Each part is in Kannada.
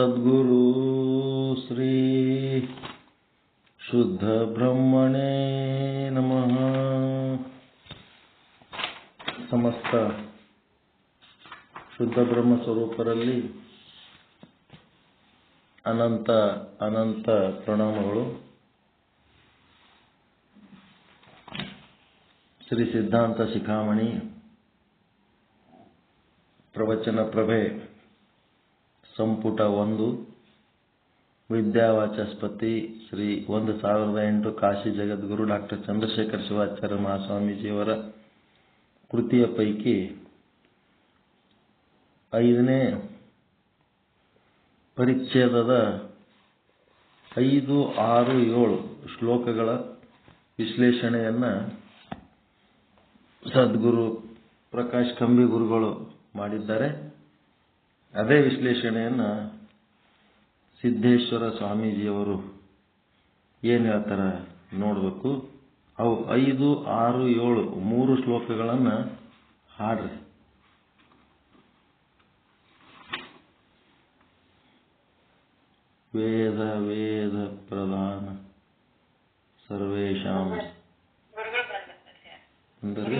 ಸದ್ಗುರು ಶ್ರೀ ಶುದ್ಧ ಬ್ರಹ್ಮಣೇ ನಮಃ. ಸಮಸ್ತ ಶುದ್ಧ ಬ್ರಹ್ಮ ಸ್ವರೂಪರಲ್ಲಿ ಅನಂತ ಅನಂತ ಪ್ರಣಾಮಗಳು. ಶ್ರೀ ಸಿದ್ಧಾಂತ ಶಿಖಾಮಣಿ ಪ್ರವಚನ ಪ್ರಭೆ ಸಂಪುಟ 1 ವಿದ್ಯಾವಾಚಸ್ಪತಿ ಶ್ರೀ 1008 ಕಾಶಿ ಜಗದ್ಗುರು ಡಾಕ್ಟರ್ ಚಂದ್ರಶೇಖರ ಶಿವಾಚಾರ್ಯ ಮಹಾಸ್ವಾಮೀಜಿಯವರ ಕೃತಿಯ ಪೈಕಿ 5ನೇ ಪರಿಚ್ಛೇದದ 5, 6, 7 ಶ್ಲೋಕಗಳ ವಿಶ್ಲೇಷಣೆಯನ್ನು ಸದ್ಗುರು ಪ್ರಕಾಶ್ ಕಂಬಿ ಗುರುಗಳು ಮಾಡಿದ್ದಾರೆ. ಅದೇ ವಿಶ್ಲೇಷಣೆಯನ್ನು ಸಿದ್ದೇಶ್ವರ ಸ್ವಾಮೀಜಿಯವರು ಏನು ಹೇಳ್ತಾರೆ ನೋಡಬೇಕು. ಅವು 5, 6, 7 3 ಶ್ಲೋಕಗಳನ್ನು ಹಾಡ್ರಿ. ವೇದ ವೇದ ಪ್ರಧಾನ ಸರ್ವೇಷಾಂ ಅಂದರೆ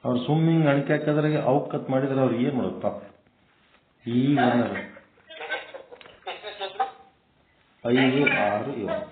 ಅವ್ರು ಸುಮ್ಮಿಂಗ್ ಅಣಿಕೆ ಹಾಕಿದ್ರಾಗೆ ಅವಕತ್ ಮಾಡಿದ್ರೆ ಅವ್ರಿಗೆ ಏನು ಮಾಡೋದು ಪಾಪ. ಈಗ 5, 6, 7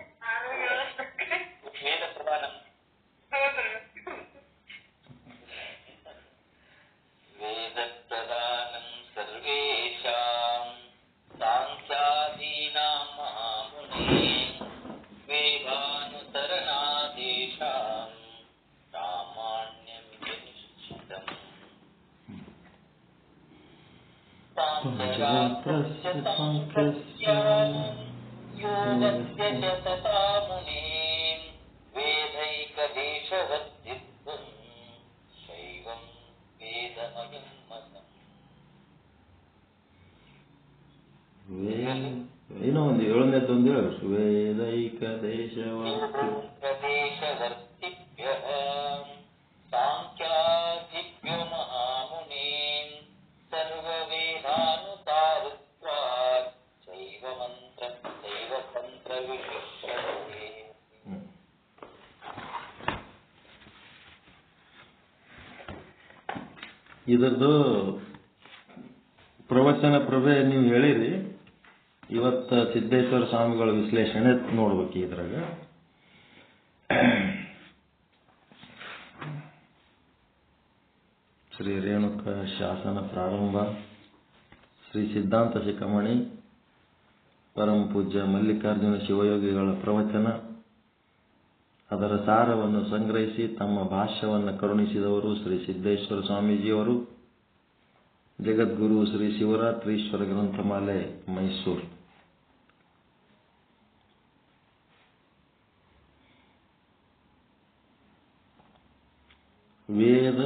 ಏನೋ ಒಂದು 7ನೇದೊಂದು ಹೇಳಬೇಕು. ವೇದೈಕ ದೇಶವರ್ತಿಭ್ಯಃ ಸಾಂಖ್ಯಾದಿಭ್ಯೋ ಮಹಾಮುನೀನ್ ಸರ್ವವೇದಾನುಸಾರತ್ವಾತ್ ಶೈವ ಮಂತ್ರ ಶೈವ ತಂತ್ರ ವಿಶಿಷ್ಯತೆ. ಇದರದ್ದು ಪ್ರವಚನ ಪ್ರಭೆ ನೀವು ಹೇಳಿರಿ. ಇವತ್ತು ಸಿದ್ದೇಶ್ವರ ಸ್ವಾಮಿಗಳ ವಿಶ್ಲೇಷಣೆ ನೋಡ್ಬೇಕು. ಇದ್ರಾಗ ಶ್ರೀ ರೇಣುಕ ಶಾಸನ ಪ್ರಾರಂಭ, ಶ್ರೀ ಸಿದ್ಧಾಂತ ಶಿಖಾಮಣಿ ಪರಮ ಪೂಜ್ಯ ಮಲ್ಲಿಕಾರ್ಜುನ ಶಿವಯೋಗಿಗಳ ಪ್ರವಚನ, ಅದರ ಸಾರವನ್ನು ಸಂಗ್ರಹಿಸಿ ತಮ್ಮ ಭಾಷ್ಯವನ್ನು ಕರುಣಿಸಿದವರು ಶ್ರೀ ಸಿದ್ದೇಶ್ವರ ಸ್ವಾಮೀಜಿಯವರು, ಜಗದ್ಗುರು ಶ್ರೀ ಶಿವರಾತ್ರೀಶ್ವರ ಗ್ರಂಥಮಾಲೆ ಮೈಸೂರು. ವೇದ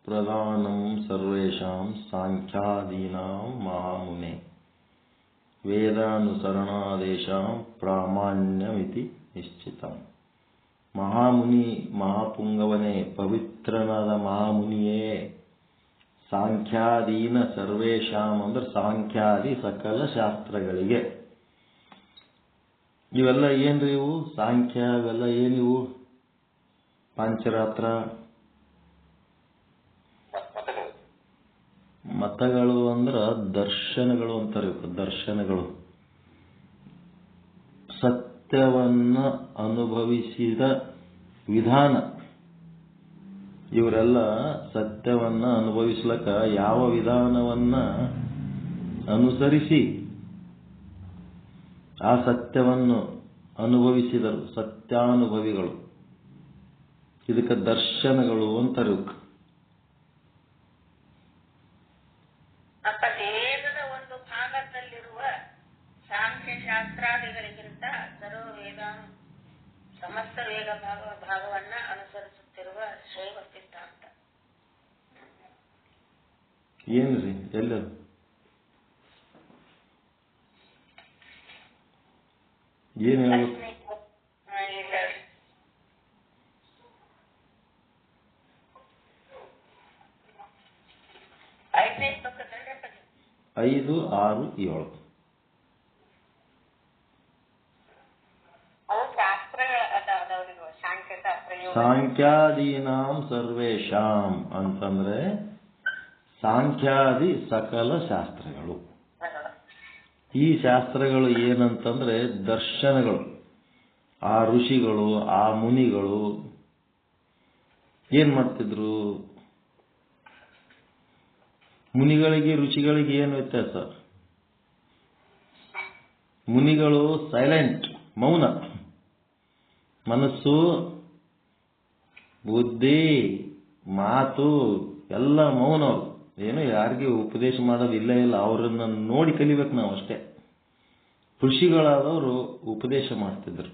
ಪ್ರಧಾನಂ ಸರ್ವೇಷಾಂ ಸಾಂಖ್ಯಾದೀನಾಂ ಮಹಾಮುನೆ ವೇದಾನುಸರಣಾದೇಶಾಂ ಪ್ರಾಮಾಣ್ಯಮಿತಿ ನಿಶ್ಚಿತಂ. ಮಹಾಮುನಿ ಮಹಾಪುಂಗವನೇ, ಪವಿತ್ರನಾದ ಮಹಾಮುನಿಯೇ, ಸಾಂಖ್ಯಾದೀನ ಸರ್ವೇಷಾಂ ಅಂದ್ರೆ ಸಾಂಖ್ಯಾದಿ ಸಕಲ ಶಾಸ್ತ್ರಗಳಿಗೆ. ಇವೆಲ್ಲ ಏನ್ರಿ ಇವು? ಸಾಂಖ್ಯ ಇವೆಲ್ಲ ಏನಿವು? ಪಾಂಚರಾತ್ರ ಮತಗಳು ಅಂದ್ರೆ ದರ್ಶನಗಳು ಅಂತಾರೆ. ದರ್ಶನಗಳು ಸತ್ಯವನ್ನ ಅನುಭವಿಸಿದ ವಿಧಾನ. ಇವರೆಲ್ಲ ಸತ್ಯವನ್ನ ಅನುಭವಿಸ್ಲಕ್ಕ ಯಾವ ವಿಧಾನವನ್ನ ಅನುಸರಿಸಿ ಆ ಸತ್ಯವನ್ನು ಅನುಭವಿಸಿದರು, ಸತ್ಯಾನುಭವಿಗಳು. ಇದಕ್ಕೆ ದರ್ಶನಗಳು ಅಂತಾರೆ. ವೇದ ಸಾಂಖ್ಯಾದಿಗಳಿಗಿಂತ ಸರ್ವ ವೇದ ಸಮಸ್ತ ವೇದ ಭಾಗವನ್ನ ಅನುಸರಿಸುತ್ತಿರುವ ಶೈವ ಸಿದ್ಧಾಂತ. ಏನ್ರಿ ಎಲ್ಲ ಏನ್ ಹೇಳ್ಬೇಕು? 5, 6, 7 ಸಾಂಖ್ಯಾದೀನಾಂ ಸರ್ವೇಶಾಂ ಅಂತಂದ್ರೆ ಸಾಂಖ್ಯಾದಿ ಸಕಲ ಶಾಸ್ತ್ರಗಳು. ಈ ಶಾಸ್ತ್ರಗಳು ಏನಂತಂದ್ರೆ ದರ್ಶನಗಳು. ಆ ಋಷಿಗಳು, ಆ ಮುನಿಗಳು ಏನ್ ಮಾಡ್ತಿದ್ರು? ಮುನಿಗಳಿಗೆ ಋಷಿಗಳಿಗೆ ಏನು ವ್ಯತ್ಯಾಸ? ಮುನಿಗಳು ಸೈಲೆಂಟ್, ಮೌನ, ಮನಸ್ಸು, ಬುದ್ಧಿ, ಮಾತು ಎಲ್ಲ ಮೌನ. ಅವರು ಏನು ಯಾರಿಗೆ ಉಪದೇಶ ಮಾಡೋದು ಇಲ್ಲ. ಅವರನ್ನ ನೋಡಿ ಕಲಿಬೇಕು ನಾವು ಅಷ್ಟೇ. ಋಷಿಗಳಾದವರು ಉಪದೇಶ ಮಾಡ್ತಿದ್ರು.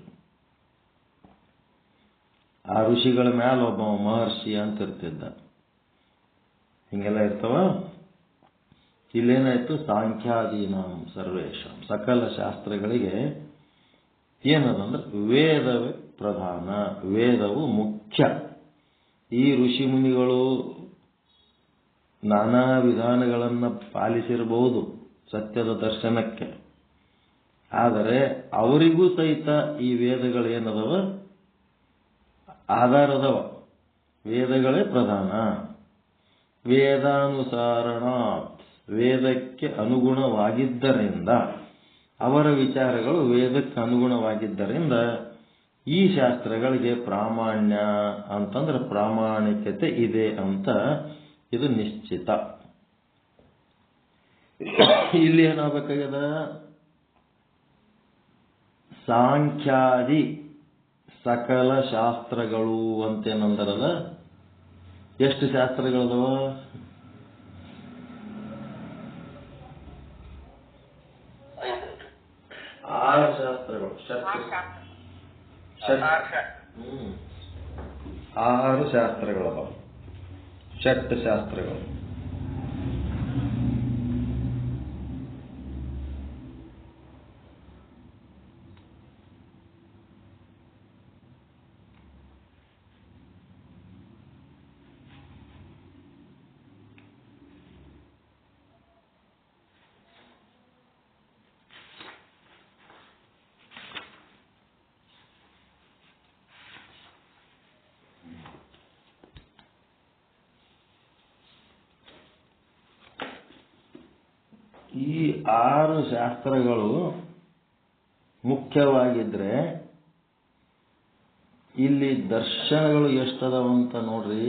ಆ ಋಷಿಗಳ ಮ್ಯಾಲ ಒಬ್ಬ ಮಹರ್ಷಿ ಅಂತ ಇರ್ತಿದ್ದ. ಹಿಂಗೆಲ್ಲ ಇರ್ತಾವ. ಇಲ್ಲೇನಾಯ್ತು? ಸಾಂಖ್ಯಾದೀನಾಂ ಸರ್ವೇಶಾಂ, ಸಕಲ ಶಾಸ್ತ್ರಗಳಿಗೆ ಏನದಂದ್ರೆ ವೇದವೇ ಪ್ರಧಾನ, ವೇದವು ಮುಖ್ಯ. ಈ ಋಷಿ ಮುನಿಗಳು ನಾನಾ ವಿಧಾನಗಳನ್ನು ಪಾಲಿಸಿರಬಹುದು ಸತ್ಯದ ದರ್ಶನಕ್ಕೆ. ಆದರೆ ಅವರಿಗೂ ಸಹಿತ ಈ ವೇದಗಳು ಏನದವ? ಆಧಾರದವ. ವೇದಗಳೇ ಪ್ರಧಾನ. ವೇದಾನುಸಾರಣಾತ್, ವೇದಕ್ಕೆ ಅನುಗುಣವಾಗಿದ್ದರಿಂದ, ಅವರ ವಿಚಾರಗಳು ವೇದಕ್ಕೆ ಅನುಗುಣವಾಗಿದ್ದರಿಂದ ಈ ಶಾಸ್ತ್ರಗಳಿಗೆ ಪ್ರಾಮಾಣ್ಯ ಅಂತಂದ್ರೆ ಪ್ರಾಮಾಣಿಕತೆ ಇದೆ ಅಂತ ಇದು ನಿಶ್ಚಿತ. ಇಲ್ಲಿ ಏನಾಗಬೇಕಾಗ್ಯದ? ಸಾಂಖ್ಯಾದಿ ಸಕಲ ಶಾಸ್ತ್ರಗಳು ಅಂತೇನಂದರದ. ಎಷ್ಟು ಶಾಸ್ತ್ರಗಳದವ? 6 ಶಾಸ್ತ್ರಗಳು. 6 ಶಾಸ್ತ್ರಗಳದಾವ. ಷಟ್ ಶಾಸ್ತ್ರಗಳು. ಈ 6 ಶಾಸ್ತ್ರಗಳು ಮುಖ್ಯವಾಗಿದ್ರೆ ಇಲ್ಲಿ ದರ್ಶನಗಳು ಎಷ್ಟದವಂತ ನೋಡ್ರಿ.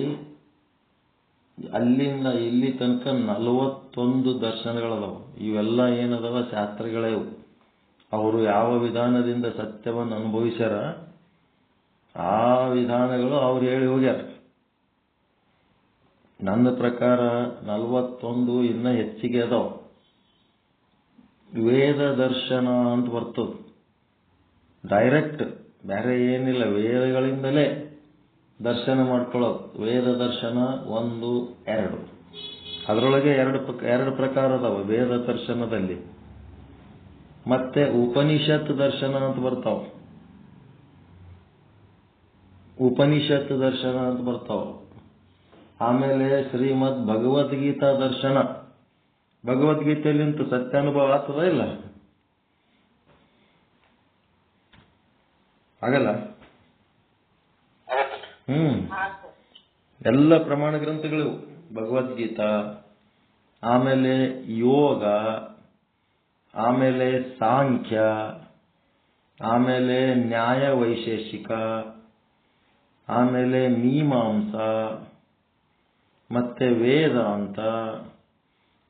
ಅಲ್ಲಿಂದ ಇಲ್ಲಿ ತನಕ 41 ದರ್ಶನಗಳದಾವ. ಇವೆಲ್ಲ ಏನದವ? ಶಾಸ್ತ್ರಗಳೇ. ಅವರು ಯಾವ ವಿಧಾನದಿಂದ ಸತ್ಯವನ್ನು ಅನುಭವಿಸ್ಯಾರ ಆ ವಿಧಾನಗಳು ಅವ್ರು ಹೇಳಿ ಹೋಗ್ಯಾರ. ನನ್ನ ಪ್ರಕಾರ 41 ಇನ್ನ ಹೆಚ್ಚಿಗೆ ಅದಾವ. ವೇದ ದರ್ಶನ ಅಂತ ಬರ್ತದೆ. ಡೈರೆಕ್ಟ್ ಬೇರೆ ಏನಿಲ್ಲ, ವೇದಗಳಿಂದಲೇ ದರ್ಶನ ಮಾಡ್ಕೊಳ್ಳೋದು. ವೇದ ದರ್ಶನ 1, 2. ಅದರೊಳಗೆ ಎರಡು ಪ್ರಕಾರ ಅದಾವ ವೇದ ದರ್ಶನದಲ್ಲಿ. ಮತ್ತೆ ಉಪನಿಷತ್ ದರ್ಶನ ಅಂತ ಬರ್ತಾವ. ಉಪನಿಷತ್ ದರ್ಶನ ಅಂತ ಬರ್ತಾವ. ಆಮೇಲೆ ಶ್ರೀಮದ್ ಭಗವದ್ಗೀತಾ ದರ್ಶನ. ಭಗವದ್ಗೀತೆಯಲ್ಲಿಂತ ಸತ್ಯಾನುಭವ ಆಗ್ತದ ಇಲ್ಲ? ಆಗಲ್ಲ. ಎಲ್ಲ ಪ್ರಮಾಣ ಗ್ರಂಥಗಳು ಭಗವದ್ಗೀತಾ. ಆಮೇಲೆ ಯೋಗ, ಆಮೇಲೆ ಸಾಂಖ್ಯ, ಆಮೇಲೆ ನ್ಯಾಯ ವೈಶೇಷಿಕ, ಆಮೇಲೆ ಮೀಮಾಂಸ, ಮತ್ತೆ ವೇದಾಂತ,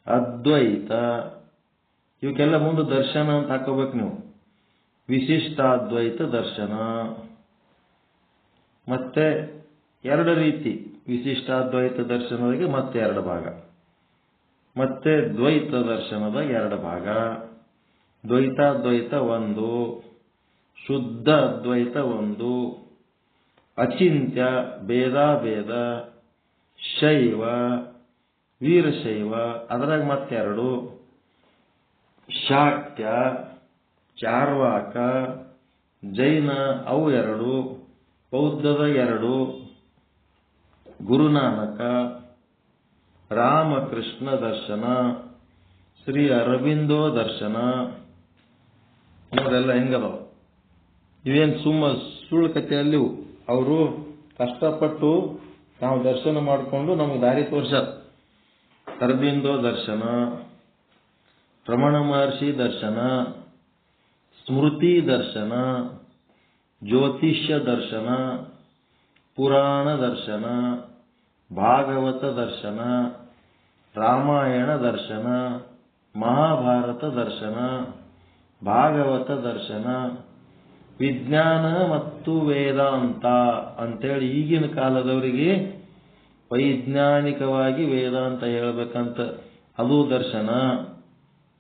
ಅದ್ವೈತ. ಇವಕ್ಕೆಲ್ಲ ಮುಂದೆ ದರ್ಶನ ಅಂತ ಹಾಕೋಬೇಕು ನೀವು. ವಿಶಿಷ್ಟಾದ್ವೈತ ದರ್ಶನ. ಮತ್ತೆ 2 ರೀತಿ ವಿಶಿಷ್ಟಾದ್ವೈತ ದರ್ಶನದಾಗೆ ಮತ್ತೆ 2 ಭಾಗ. ಮತ್ತೆ ದ್ವೈತ ದರ್ಶನದ 2 ಭಾಗ. ದ್ವೈತಾದ್ವೈತ ಒಂದು, ಶುದ್ಧ ಅದ್ವೈತ ಒಂದು, ಅಚಿಂತ್ಯ ಭೇದಾಭೇದ, ಶೈವ, ವೀರಶೈವ ಅದರಾಗ ಮತ್ತೆರಡು, ಶಾಕ್ಯ, ಚಾರ್ವಾಕ, ಜೈನ ಅವು ಎರಡು, ಬೌದ್ಧದ ಎರಡು, ಗುರುನಾನಕ, ರಾಮಕೃಷ್ಣ ದರ್ಶನ, ಶ್ರೀ ಅರಬಿಂದೋ ದರ್ಶನ. ನೋಡ್ರೆಲ್ಲ ಹೆಂಗದವ. ಇವೇನು ಸುಳ್ಳು ಕಥೆ ಅಲ್ಲಿವು. ಅವರು ಕಷ್ಟಪಟ್ಟು ನಾವು ದರ್ಶನ ಮಾಡಿಕೊಂಡು ನಮಗೆ ದಾರಿ ತೋರ್ಸ್ಯಾರ. ಅರಬಿಂದೋ ದರ್ಶನ, ರಮಣ ಮಹರ್ಷಿ ದರ್ಶನ, ಸ್ಮೃತಿ ದರ್ಶನ, ಜ್ಯೋತಿಷ್ಯ ದರ್ಶನ, ಪುರಾಣ ದರ್ಶನ, ಭಾಗವತ ದರ್ಶನ, ರಾಮಾಯಣ ದರ್ಶನ, ಮಹಾಭಾರತ ದರ್ಶನ, ಭಾಗವತ ದರ್ಶನ, ವಿಜ್ಞಾನ ಮತ್ತು ವೇದಾಂತ ಅಂತೇಳಿ ಈಗಿನ ಕಾಲದವರಿಗೆ ವೈಜ್ಞಾನಿಕವಾಗಿ ವೇದಾಂತ ಹೇಳಬೇಕಂತ ಅದು ದರ್ಶನ.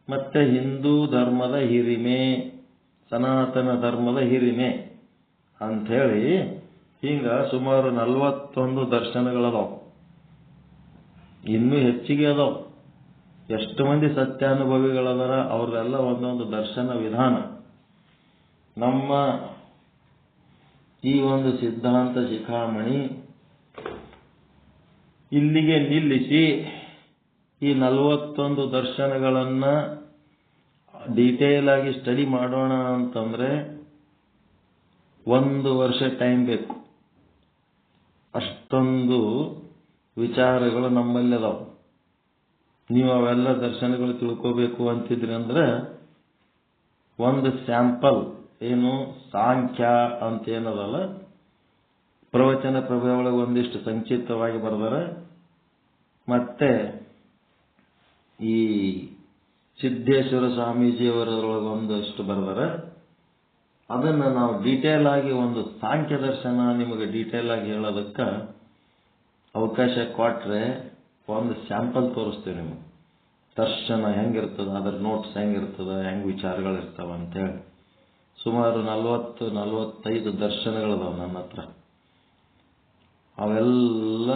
ಮತ್ತೆ ಹಿಂದೂ ಧರ್ಮದ ಹಿರಿಮೆ, ಸನಾತನ ಧರ್ಮದ ಹಿರಿಮೆ ಅಂಥೇಳಿ ಹಿಂಗ ಸುಮಾರು 41 ದರ್ಶನಗಳದಾವ. ಇನ್ನೂ ಹೆಚ್ಚಿಗೆ ಅದಾವ. ಎಷ್ಟು ಮಂದಿ ಸತ್ಯಾನುಭವಿಗಳದಾರ ಅವ್ರದೆಲ್ಲ ಒಂದೊಂದು ದರ್ಶನ ವಿಧಾನ. ನಮ್ಮ ಈ ಒಂದು ಸಿದ್ಧಾಂತ ಶಿಖಾಮಣಿ ಇಲ್ಲಿಗೆ ನಿಲ್ಲಿಸಿ ಈ 41 ದರ್ಶನಗಳನ್ನ ಡೀಟೇಲ್ ಆಗಿ ಸ್ಟಡಿ ಮಾಡೋಣ ಅಂತಂದ್ರೆ 1 ವರ್ಷ ಟೈಮ್ ಬೇಕು. ಅಷ್ಟೊಂದು ವಿಚಾರಗಳು ನಮ್ಮಲ್ಲಿ ಅದಾವ. ನೀವು ಅವೆಲ್ಲ ದರ್ಶನಗಳು ತಿಳ್ಕೋಬೇಕು ಅಂತಿದ್ರಿ ಅಂದ್ರೆ ಒಂದು ಸ್ಯಾಂಪಲ್ ಏನು ಸಾಂಖ್ಯ ಅಂತ ಏನದಲ್ಲ, ಪ್ರವಚನ ಪ್ರಭೆ ಒಳಗೆ ಒಂದಿಷ್ಟು ಸಂಕ್ಷಿಪ್ತವಾಗಿ ಬರೆದಾರೆ. ಮತ್ತೆ ಈ ಸಿದ್ದೇಶ್ವರ ಸ್ವಾಮೀಜಿಯವರೊಳಗೆ ಒಂದಷ್ಟು ಬರೆದಾರೆ. ಅದನ್ನ ನಾವು ಡೀಟೇಲ್ ಆಗಿ ಒಂದು ಸಾಂಖ್ಯ ದರ್ಶನ ನಿಮಗೆ ಡೀಟೇಲ್ ಆಗಿ ಹೇಳೋದಕ್ಕೆ ಅವಕಾಶ ಕೊಟ್ರೆ ಒಂದು ಸ್ಯಾಂಪಲ್ ತೋರಿಸ್ತೀವಿ ನಿಮಗೆ. ದರ್ಶನ ಹೆಂಗಿರ್ತದ, ಅದರ ನೋಟ್ಸ್ ಹೆಂಗಿರ್ತದ, ಹೆಂಗ್ ವಿಚಾರಗಳಿರ್ತಾವ ಅಂತೇಳಿ. ಸುಮಾರು 40-45 ದರ್ಶನಗಳದಾವ ನನ್ನ ಹತ್ರ. ಅವೆಲ್ಲ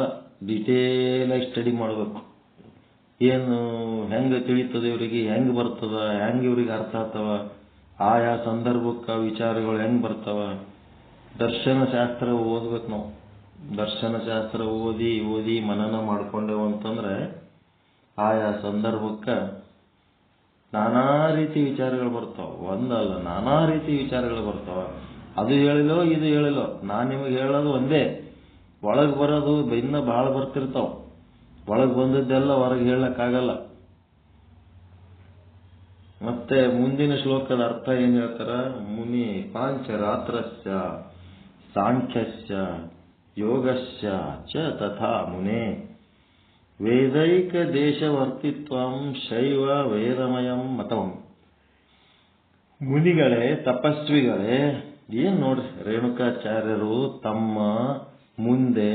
ಡೀಟೇಲ್ ಆಗಿ ಸ್ಟಡಿ ಮಾಡಬೇಕು. ಏನು ಹೆಂಗೆ ತಿಳಿತದೆ ಇವರಿಗೆ, ಹೆಂಗೆ ಬರ್ತದ, ಹೆಂಗೆ ಇವ್ರಿಗೆ ಅರ್ಥ ಆಗ್ತವ, ಆಯಾ ಸಂದರ್ಭಕ್ಕೆ ವಿಚಾರಗಳು ಹೆಂಗೆ ಬರ್ತಾವ. ದರ್ಶನಶಾಸ್ತ್ರ ಓದ್ಬೇಕು ನಾವು. ದರ್ಶನಶಾಸ್ತ್ರ ಓದಿ ಮನನ ಮಾಡ್ಕೊಂಡೇವು ಅಂತಂದ್ರೆ ಆಯಾ ಸಂದರ್ಭಕ್ಕೆ ನಾನಾ ರೀತಿ ವಿಚಾರಗಳು ಬರ್ತಾವ. ಒಂದಲ್ಲ ನಾನಾ ರೀತಿ ವಿಚಾರಗಳು ಬರ್ತಾವ. ಅದು ಹೇಳಿಲೋ ಇದು ಹೇಳಿಲೋ, ನಾನು ನಿಮಗೆ ಹೇಳೋದು ಒಂದೇ. ಒಳಗೆ ಬರೋದು ಇನ್ನ ಬಹಳ ಬರ್ತಿರ್ತಾವ. ಒಳಗೆ ಬಂದದ್ದೆಲ್ಲ ಹೊರಗೆ ಹೇಳಕ್ಕಾಗಲ್ಲ. ಮತ್ತೆ ಮುಂದಿನ ಶ್ಲೋಕದ ಅರ್ಥ ಏನ್ ಹೇಳ್ತಾರ, ಮುನಿ ಪಾಂಚರಾತ್ರಸ್ಯ ಸಾಂಖ್ಯಸ್ಯ ಯೋಗಸ್ಯ ಚ ತಥಾ ಮುನೆ ವೇದೈಕ ದೇಶವರ್ತಿತ್ವಂ ಶೈವ ವೇದಮಯಂ ಮತಂ. ಮುನಿಗಳೇ, ತಪಸ್ವಿಗಳೇ, ಏನ್ ನೋಡ್ರಿ, ರೇಣುಕಾಚಾರ್ಯರು ತಮ್ಮ ಮುಂದೆ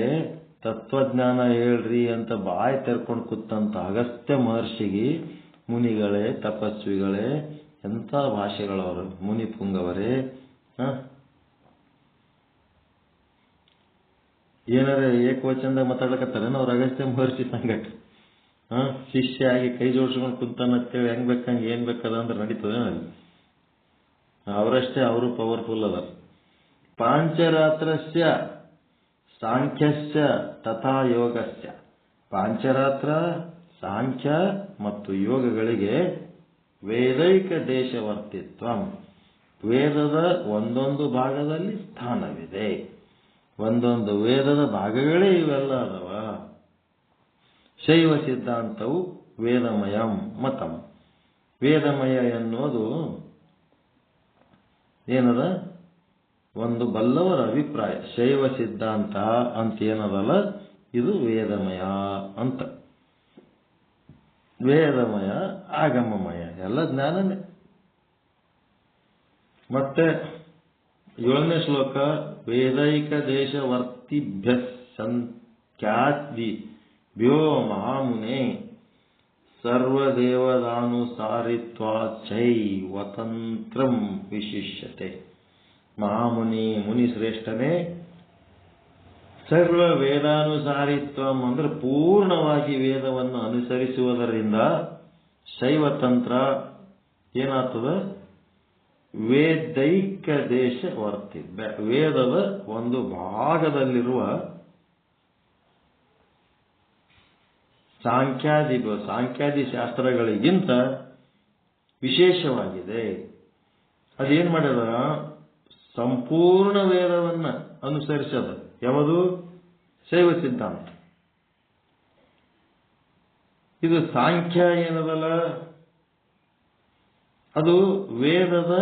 ತತ್ವಜ್ಞಾನ ಹೇಳ್ರಿ ಅಂತ ಬಾಯಿ ತೆರ್ಕೊಂಡು ಕೂತಂತ ಅಗಸ್ತ್ಯ ಮಹರ್ಷಿಗೆ ಮುನಿಗಳೇ, ತಪಸ್ವಿಗಳೇ, ಎಂಥ ಭಾಷೆಗಳವರು. ಮುನಿ ಪುಂಗವರೇ, ಏನಾರ ಏಕವಚನದಾಗ ಮಾತಾಡಕತ್ತಾರೇನು ಅವ್ರು ಅಗಸ್ತ್ಯ ಮಹರ್ಷಿ ಸಂಗಟ? ಶಿಷ್ಯ ಆಗಿ ಕೈ ಜೋಡಿಸ್ಕೊಂಡು ಕುಂತಾನಂತೇಳಿ ಹೆಂಗ್ ಬೇಕಂಗೆ ಏನ್ ಬೇಕದ ಅಂದ್ರೆ ನಡೀತದೆ. ಅವರಷ್ಟೇ ಅವರು ಪವರ್ಫುಲ್ ಅದ. ಪಾಂಚರಾತ್ರಸ್ಯ ಸಾಂಖ್ಯಸ್ಯ ತಥಾ ಯೋಗಸ್ಯ. ಪಾಂಚರಾತ್ರ, ಸಾಂಖ್ಯ ಮತ್ತು ಯೋಗಗಳಿಗೆ ವೇದೈಕ ದೇಶವರ್ತಿತ್ವ, ವೇದದ ಒಂದೊಂದು ಭಾಗದಲ್ಲಿ ಸ್ಥಾನವಿದೆ. ಒಂದೊಂದು ವೇದದ ಭಾಗಗಳೇ ಇವೆಲ್ಲ ಅದಾವ. ಶೈವ ಸಿದ್ಧಾಂತವು ವೇದಮಯಂ ಮತಂ. ವೇದಮಯ ಎನ್ನುವುದು ಏನದ, ಒಂದು ಬಲ್ಲವರ ಅಭಿಪ್ರಾಯ. ಶೈವ ಸಿದ್ಧಾಂತ ಅಂತ ಏನದಲ್ಲ, ಇದು ವೇದಮಯ ಅಂತ. ವೇದಮಯ, ಆಗಮಮಯ, ಎಲ್ಲ ಜ್ಞಾನನೇ. ಮತ್ತೆ 7ನೇ ಶ್ಲೋಕ, ವೇದೈಕ ದೇಶವರ್ತಿಭ್ಯ ಸಂಖ್ಯಾದ್ವಿ ಭ್ಯೋ ಮಹಾಮುನೆ ಸರ್ವದೇವದಾನುಸಾರಿತ್ವಾಚೈವತಂತ್ರಂ ವಿಶಿಷ್ಯತೆ. ಮುನಿಶ್ರೇಷ್ಠನೇ ಸರ್ವ ವೇದಾನುಸಾರಿತ್ವಂ ಅಂದ್ರೆ ಪೂರ್ಣವಾಗಿ ವೇದವನ್ನು ಅನುಸರಿಸುವುದರಿಂದ ಶೈವತಂತ್ರ ಏನಾಗ್ತದ? ವೇದೈಕ ದೇಶ ವರ್ತಿ, ವೇದದ ಒಂದು ಭಾಗದಲ್ಲಿರುವ ಸಾಂಖ್ಯಾದಿ ಶಾಸ್ತ್ರಗಳಿಗಿಂತ ವಿಶೇಷವಾಗಿದೆ. ಅದೇನ್ ಮಾಡ್ಯದ? ಸಂಪೂರ್ಣ ವೇದವನ್ನ ಅನುಸರಿಸದ. ಯಾವುದು? ಶೈವ ಸಿದ್ಧಾಂತ. ಇದು ಸಾಂಖ್ಯ ಏನದಲ್ಲ, ಅದು ವೇದದ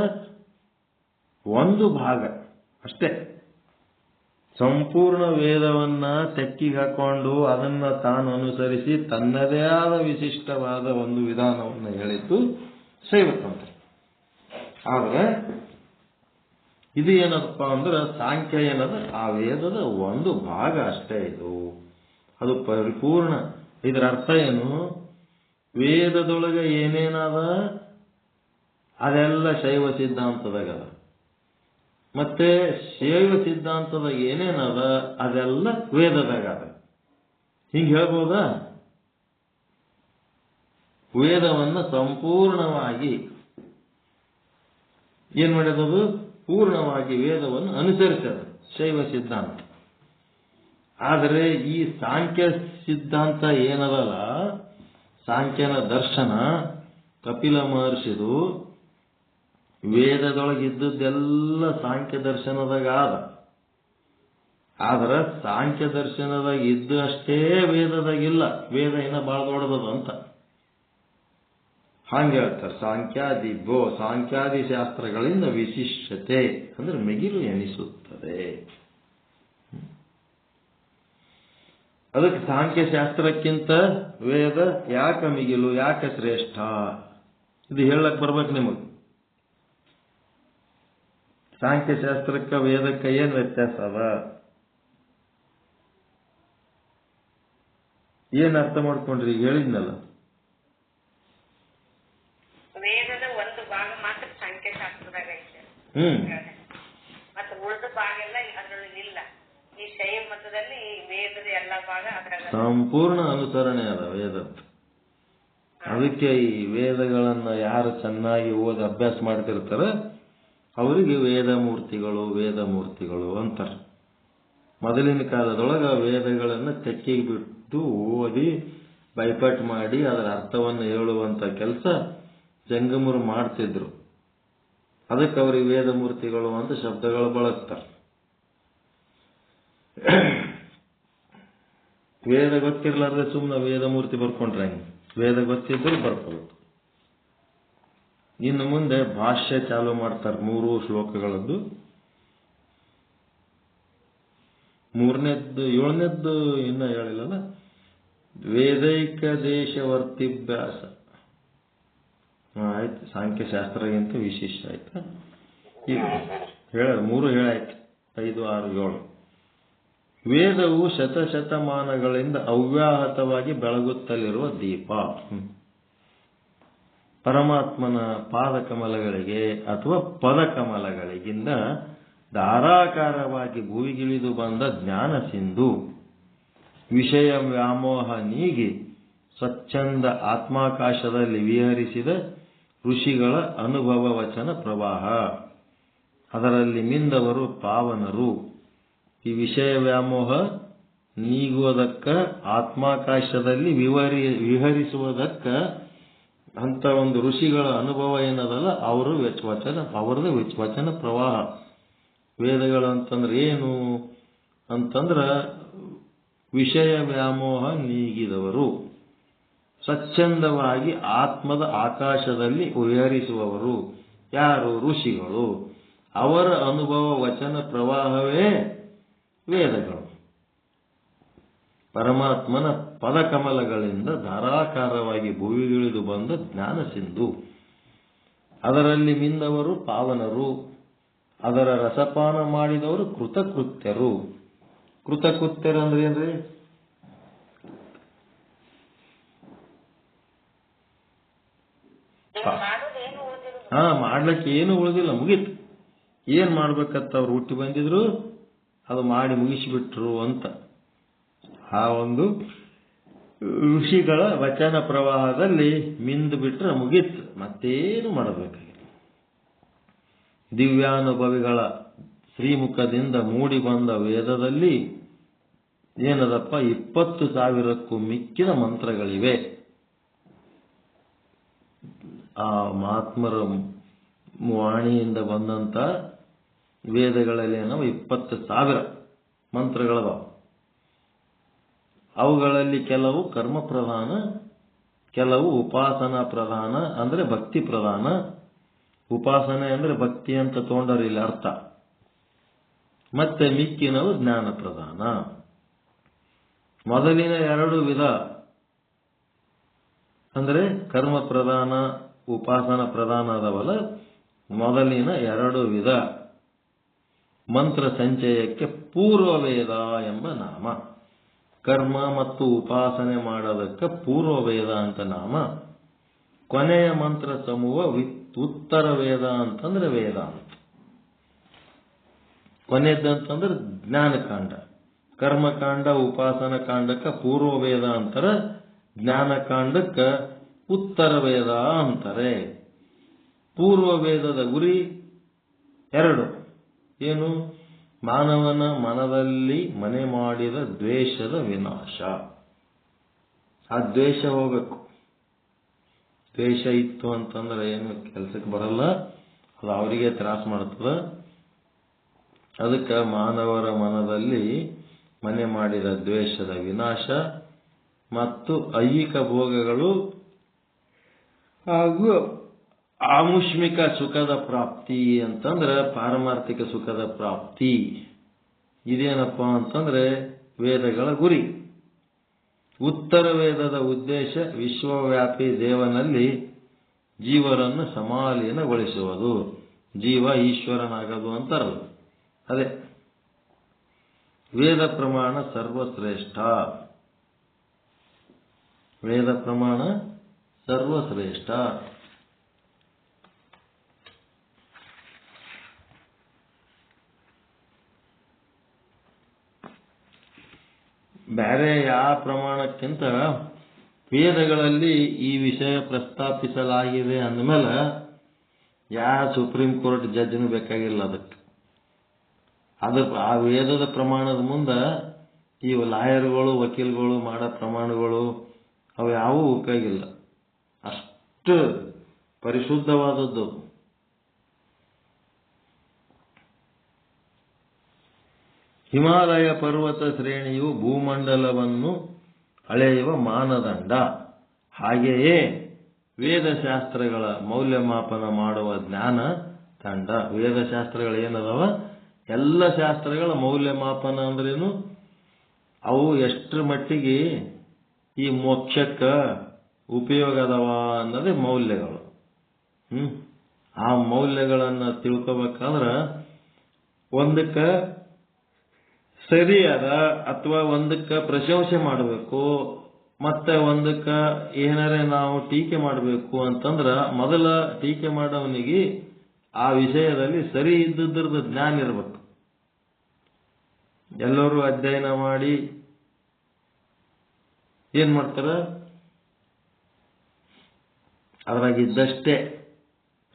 ಒಂದು ಭಾಗ ಅಷ್ಟೇ. ಸಂಪೂರ್ಣ ವೇದವನ್ನ ತೆಕ್ಕಿಗೆ ಹಾಕೊಂಡು ಅದನ್ನ ತಾನು ಅನುಸರಿಸಿ ತನ್ನದೇ ಆದ ವಿಶಿಷ್ಟವಾದ ಒಂದು ವಿಧಾನವನ್ನು ಹೇಳಿದ್ದು ಶೈವತಂತ್ರ. ಆದ್ರೆ ಇದು ಏನಪ್ಪ ಅಂದ್ರೆ ಸಾಂಖ್ಯ ಏನದ? ಆ ವೇದದ ಒಂದು ಭಾಗ ಅಷ್ಟೇ. ಅದು ಪರಿಪೂರ್ಣ. ಇದರ ಅರ್ಥ ಏನು? ವೇದದೊಳಗೆ ಏನೇನಾದ ಅದೆಲ್ಲ ಶೈವ ಸಿದ್ಧಾಂತದಾಗದ, ಮತ್ತೆ ಶೈವ ಸಿದ್ಧಾಂತದ ಏನೇನದ ಅದೆಲ್ಲ ವೇದದಾಗದ. ಹಿಂಗೆ ಹೇಳ್ಬೋದಾ? ವೇದವನ್ನ ಸಂಪೂರ್ಣವಾಗಿ ಏನ್ ಮಾಡಿದದು? ಪೂರ್ಣವಾಗಿ ವೇದವನ್ನು ಅನುಸರಿಸದ ಶೈವ ಸಿದ್ಧಾಂತ. ಆದರೆ ಈ ಸಾಂಖ್ಯ ಸಿದ್ಧಾಂತ ಏನದಲ್ಲ, ಸಾಂಖ್ಯನ ದರ್ಶನ ಕಪಿಲ ಮಹರ್ಷಿದು ವೇದದೊಳಗಿದ್ದದ್ದೆಲ್ಲ ಸಾಂಖ್ಯ ದರ್ಶನದಾಗ ಆದ್ರೆ ಸಾಂಖ್ಯ ದರ್ಶನದಾಗ ಇದ್ದು ಅಷ್ಟೇ ವೇದದಾಗಿಲ್ಲ. ವೇದ ಇನ್ನ ಬಹಳ ದೊಡ್ಡದದ ಅಂತ ಹಾಗೆ ಹೇಳ್ತಾರೆ. ಸಾಂಖ್ಯಾದಿ ಶಾಸ್ತ್ರಗಳಿಂದ ವಿಶಿಷ್ಟತೆ ಅಂದ್ರೆ ಮಿಗಿಲು ಎನಿಸುತ್ತದೆ. ಅದಕ್ಕೆ ಸಾಂಖ್ಯಶಾಸ್ತ್ರಕ್ಕಿಂತ ವೇದ ಯಾಕೆ ಮಿಗಿಲು, ಯಾಕೆ ಶ್ರೇಷ್ಠ? ಇದು ಹೇಳಕ್ ಬರ್ಬೇಕು ನಿಮಗೆ. ಸಾಂಖ್ಯಶಾಸ್ತ್ರಕ್ಕೆ ವೇದಕ್ಕೆ ಏನ್ ವ್ಯತ್ಯಾಸ ಅದ? ಏನ್ ಅರ್ಥ ಮಾಡ್ಕೊಂಡ್ರಿ? ಈಗ ಹೇಳಿದ್ನಲ್ಲ, ವೇದದ ಒಂದು ಭಾಗ ಮಾತ್ರ ಸಂಖ್ಯಾಶಾಸ್ತ್ರದಾಗ ಐತೆ, ಮತ್ತೆ ಉಳಿದ ಭಾಗ ಎಲ್ಲ ಅದರೊಳಗೆ ಇಲ್ಲ. ಈ ಶೈವ ಮತದಲ್ಲಿ ವೇದದ ಎಲ್ಲ ಭಾಗ ಅದರಾಗ ಸಂಪೂರ್ಣ ಅನುಸರಣೆ ಅದ ವೇದದ್ದು. ಅದಕ್ಕೆ ಈ ವೇದಗಳನ್ನ ಯಾರು ಚೆನ್ನಾಗಿ ಓದಿ ಅಭ್ಯಾಸ ಮಾಡ್ತಿರ್ತಾರ ಅವರಿಗೆ ವೇದಮೂರ್ತಿಗಳು ಅಂತಾರೆ. ಮೊದಲಿನ ಕಾಲದೊಳಗ ವೇದಗಳನ್ನು ತೆಕ್ಕಿಗೆ ಬಿಟ್ಟು ಓದಿ ಬೈಪಾಟ್ ಮಾಡಿ ಅದರ ಅರ್ಥವನ್ನು ಹೇಳುವಂತ ಕೆಲಸ ಜಂಗಮರು ಮಾಡ್ತಿದ್ರು. ಅದಕ್ಕೆ ಅವರಿಗೆ ವೇದಮೂರ್ತಿಗಳು ಅಂತ ಶಬ್ದಗಳು ಬಳಸ್ತಾರೆ. ವೇದ ಗೊತ್ತಿರ್ಲಾರ್ದೆ ಸುಮ್ಮನೆ ವೇದಮೂರ್ತಿ ಬರ್ಕೊಂಡ್ರೆ ಹಂಗೆ. ವೇದ ಗೊತ್ತಿದ್ರು ಬರ್ಕೋಬೇಕು. ಇನ್ನು ಮುಂದೆ ಭಾಷ್ಯ ಚಾಲು ಮಾಡ್ತಾರೆ 3 ಶ್ಲೋಕಗಳದ್ದು. 7ನೇದ್ದು ಇನ್ನ ಹೇಳಿಲ್ಲಲ್ಲ. ವೇದೈಕ ದೇಶವರ್ತಿಭ್ಯಾಸ ಆಯ್ತು. ಸಾಂಖ್ಯಶಾಸ್ತ್ರಗಿಂತ ವಿಶೇಷ ಆಯ್ತು. ಈಗ 3 ಹೇಳಾಯ್ತು. 5, 6, 7. ವೇದವು ಶತಶತಮಾನಗಳಿಂದ ಅವ್ಯಾಹತವಾಗಿ ಬೆಳಗುತ್ತಲಿರುವ ದೀಪ. ಪರಮಾತ್ಮನ ಪಾದಕಮಲಗಳಿಗೆ ಅಥವಾ ಪದಕಮಲಗಳಿಗಿಂದ ಧಾರಾಕಾರವಾಗಿ ಭೂವಿಗಿಳಿದು ಬಂದ ಜ್ಞಾನ ಸಿಂಧು. ವಿಷಯ ವ್ಯಾಮೋಹ ನೀಗಿ ಸ್ವಚ್ಛಂದ ಆತ್ಮಾಕಾಶದಲ್ಲಿ ವಿಹರಿಸಿದ ಋಷಿಗಳ ಅನುಭವ ವಚನ ಪ್ರವಾಹ. ಅದರಲ್ಲಿ ಮಿಂದವರು ಪಾವನರು. ಈ ವಿಷಯ ವ್ಯಾಮೋಹ ನೀಗುವುದಕ್ಕ, ಆತ್ಮಾಕಾಶದಲ್ಲಿ ವಿಹರಿಸುವುದಕ್ಕ ಅಂತ ಒಂದು ಋಷಿಗಳ ಅನುಭವ ಏನದಲ್ಲ ಅವರದು ವಚನ ಪ್ರವಾಹ. ವೇದಗಳು ಅಂತಂದ್ರೆ ಏನು ಅಂತಂದ್ರ ವಿಷಯ ವ್ಯಾಮೋಹ ನೀಗಿದವರು, ಸ್ವಚ್ಛಂದವಾಗಿ ಆತ್ಮದ ಆಕಾಶದಲ್ಲಿ ವಿಹರಿಸುವವರು ಯಾರು? ಋಷಿಗಳು. ಅವರ ಅನುಭವ ವಚನ ಪ್ರವಾಹವೇ ವೇದಗಳು. ಪರಮಾತ್ಮನ ಪದಕಮಲಗಳಿಂದ ಧಾರಾಕಾರವಾಗಿ ಭೂವಿಗಿಳಿದು ಬಂದ ಜ್ಞಾನ ಸಿಂಧು. ಅದರಲ್ಲಿ ಮಿಂದವರು ಪಾವನರು. ಅದರ ರಸಪಾನ ಮಾಡಿದವರು ಕೃತಕೃತ್ಯರು. ಕೃತಕೃತ್ಯರು ಅಂದ್ರೆ ಏನ್ರಿ? ಮಾಡೋದೇನು ಉಳಿದಿಲ್ಲ. ಮಾಡ್ಲಿಕ್ಕೆ ಏನು ಉಳಿದಿಲ್ಲ, ಮುಗೀತು. ಏನ್ ಮಾಡ್ಬೇಕಂತ ಅವ್ರು ಹುಟ್ಟಿ ಬಂದಿದ್ರು ಅದು ಮಾಡಿ ಮುಗಿಸಿಬಿಟ್ರು ಅಂತ ಆ ಒಂದು ಋಷಿಗಳ ವಚನ ಪ್ರವಾಹದಲ್ಲಿ ಮಿಂದು ಬಿಟ್ರೆ ಮುಗೀತು, ಮತ್ತೇನು ಮಾಡಬೇಕಾಗಿಲ್ಲ. ದಿವ್ಯಾನುಭವಿಗಳ ಶ್ರೀಮುಖದಿಂದ ಮೂಡಿ ಬಂದ ವೇದದಲ್ಲಿ ಏನದಪ್ಪ 20,000ಕ್ಕೂ ಮಿಕ್ಕಿದ ಮಂತ್ರಗಳಿವೆ. ಆ ಮಹಾತ್ಮರ ವಾಣಿಯಿಂದ ಬಂದಂತ ವೇದಗಳಲ್ಲಿ ನಾವು 20,000 ಮಂತ್ರಗಳದಾವ. ಅವುಗಳಲ್ಲಿ ಕೆಲವು ಕರ್ಮ ಪ್ರಧಾನ, ಕೆಲವು ಉಪಾಸನಾ ಪ್ರಧಾನ, ಅಂದ್ರೆ ಭಕ್ತಿ ಪ್ರಧಾನ. ಉಪಾಸನೆ ಅಂದ್ರೆ ಭಕ್ತಿ ಅಂತ ತಗೊಂಡರಿಲ್ಲ ಅರ್ಥ. ಮತ್ತೆ ಮಿಕ್ಕಿನವು ಜ್ಞಾನ ಪ್ರಧಾನ. ಮೊದಲಿನ 2 ವಿಧ ಅಂದ್ರೆ ಕರ್ಮ ಪ್ರಧಾನ ಉಪಾಸನಾ ಪ್ರಧಾನ ಅದವಲ್ಲ, ಮೊದಲಿನ 2 ವಿಧ ಮಂತ್ರ ಸಂಚಯಕ್ಕೆ ಪೂರ್ವವೇದ ಎಂಬ ನಾಮ. ಕರ್ಮ ಮತ್ತು ಉಪಾಸನೆ ಮಾಡೋದಕ್ಕೆ ಪೂರ್ವವೇದ ಅಂತ ನಾಮ. ಕೊನೆಯ ಮಂತ್ರ ಸಮೂಹ ಉತ್ತರ ವೇದ ಅಂತಂದ್ರೆ ವೇದಾಂತ. ಕೊನೆಯದಂತಂದ್ರೆ ಜ್ಞಾನಕಾಂಡ. ಕರ್ಮಕಾಂಡ ಉಪಾಸನ ಕಾಂಡಕ್ಕೆ ಪೂರ್ವವೇದ ಅಂತಾರೆ, ಜ್ಞಾನಕಾಂಡಕ್ಕ ಉತ್ತರ ವೇದ ಅಂತಾರೆ. ಪೂರ್ವವೇದದ ಗುರಿ 2. ಏನು? ಮಾನವನ ಮನದಲ್ಲಿ ಮನೆ ಮಾಡಿದ ದ್ವೇಷದ ವಿನಾಶ. ಆ ದ್ವೇಷ ಹೋಗಬೇಕು. ದ್ವೇಷ ಇತ್ತು ಅಂತಂದ್ರೆ ಏನು ಕೆಲಸಕ್ಕೆ ಬರಲ್ಲ, ಅದು ಅವರಿಗೆ ತ್ರಾಸ ಮಾಡ್ತದ. ಅದಕ್ಕೆ ಮಾನವರ ಮನದಲ್ಲಿ ಮನೆ ಮಾಡಿದ ದ್ವೇಷದ ವಿನಾಶ ಮತ್ತು ಐಹಿಕ ಭೋಗಗಳು ಹಾಗೂ ಆಮುಷ್ಮಿಕ ಸುಖದ ಪ್ರಾಪ್ತಿ ಅಂತಂದ್ರೆ ಪಾರಮಾರ್ಥಿಕ ಸುಖದ ಪ್ರಾಪ್ತಿ. ಇದೇನಪ್ಪ ಅಂತಂದ್ರೆ ವೇದಗಳ ಗುರಿ. ಉತ್ತರ ವೇದದ ಉದ್ದೇಶ ವಿಶ್ವವ್ಯಾಪಿ ದೇವನಲ್ಲಿ ಜೀವರನ್ನು ಸಮಾಲೀನಗೊಳಿಸುವುದು, ಜೀವ ಈಶ್ವರನಾಗದು ಅಂತಾರಲ್ಲ ಅದೇ. ವೇದ ಪ್ರಮಾಣ ಸರ್ವಶ್ರೇಷ್ಠ. ವೇದ ಪ್ರಮಾಣ ಸರ್ವಶ್ರೇಷ್ಠ. ಬೇರೆ ಯಾವ ಪ್ರಮಾಣಕ್ಕಿಂತ ವೇದಗಳಲ್ಲಿ ಈ ವಿಷಯ ಪ್ರಸ್ತಾಪಿಸಲಾಗಿದೆ ಅಂದಮೇಲೆ ಯಾವ ಸುಪ್ರೀಂ ಕೋರ್ಟ್ ಜಡ್ಜ್ನು ಬೇಕಾಗಿಲ್ಲ ಅದಕ್ಕೆ. ಆ ವೇದದ ಪ್ರಮಾಣದ ಮುಂದೆ ಈ ಲಾಯರ್ಗಳು ವಕೀಲಗಳು ಮಾಡೋ ಪ್ರಮಾಣಗಳು ಅವು ಯಾವೂ ಉಪಯೋಗಿಲ್ಲ. ಅಷ್ಟು ಪರಿಶುದ್ಧವಾದದ್ದು. ಹಿಮಾಲಯ ಪರ್ವತ ಶ್ರೇಣಿಯು ಭೂಮಂಡಲವನ್ನು ಅಳೆಯುವ ಮಾನದಂಡ. ಹಾಗೆಯೇ ವೇದಶಾಸ್ತ್ರಗಳ ಮೌಲ್ಯಮಾಪನ ಮಾಡುವ ಜ್ಞಾನ ತಂಡ. ವೇದಶಾಸ್ತ್ರಗಳು ಏನದವ, ಎಲ್ಲ ಶಾಸ್ತ್ರಗಳ ಮೌಲ್ಯಮಾಪನ ಅಂದ್ರೇನು, ಅವು ಎಷ್ಟರ ಮಟ್ಟಿಗೆ ಈ ಮೋಕ್ಷಕ್ಕೆ ಉಪಯೋಗ ಅದಾವ ಅನ್ನೋದೇ ಮೌಲ್ಯಗಳು. ಆ ಮೌಲ್ಯಗಳನ್ನು ತಿಳ್ಕೋಬೇಕಾದ್ರೆ ಒಂದಕ್ಕೆ ಸರಿಯಾದ ಅಥವಾ ಒಂದಕ್ಕೆ ಪ್ರಶಂಸೆ ಮಾಡಬೇಕು, ಮತ್ತೆ ಒಂದಕ್ಕೆ ಏನಾರೇ ನಾವು ಟೀಕೆ ಮಾಡಬೇಕು ಅಂತಂದ್ರ ಮೊದಲ ಟೀಕೆ ಮಾಡೋವನಿಗೆ ಆ ವಿಷಯದಲ್ಲಿ ಸರಿ ಇದ್ದುದ್ರದ ಜ್ಞಾನ ಇರಬೇಕು. ಎಲ್ಲರೂ ಅಧ್ಯಯನ ಮಾಡಿ ಏನ್ ಮಾಡ್ತಾರ, ಅದ್ರಾಗಿದ್ದಷ್ಟೇ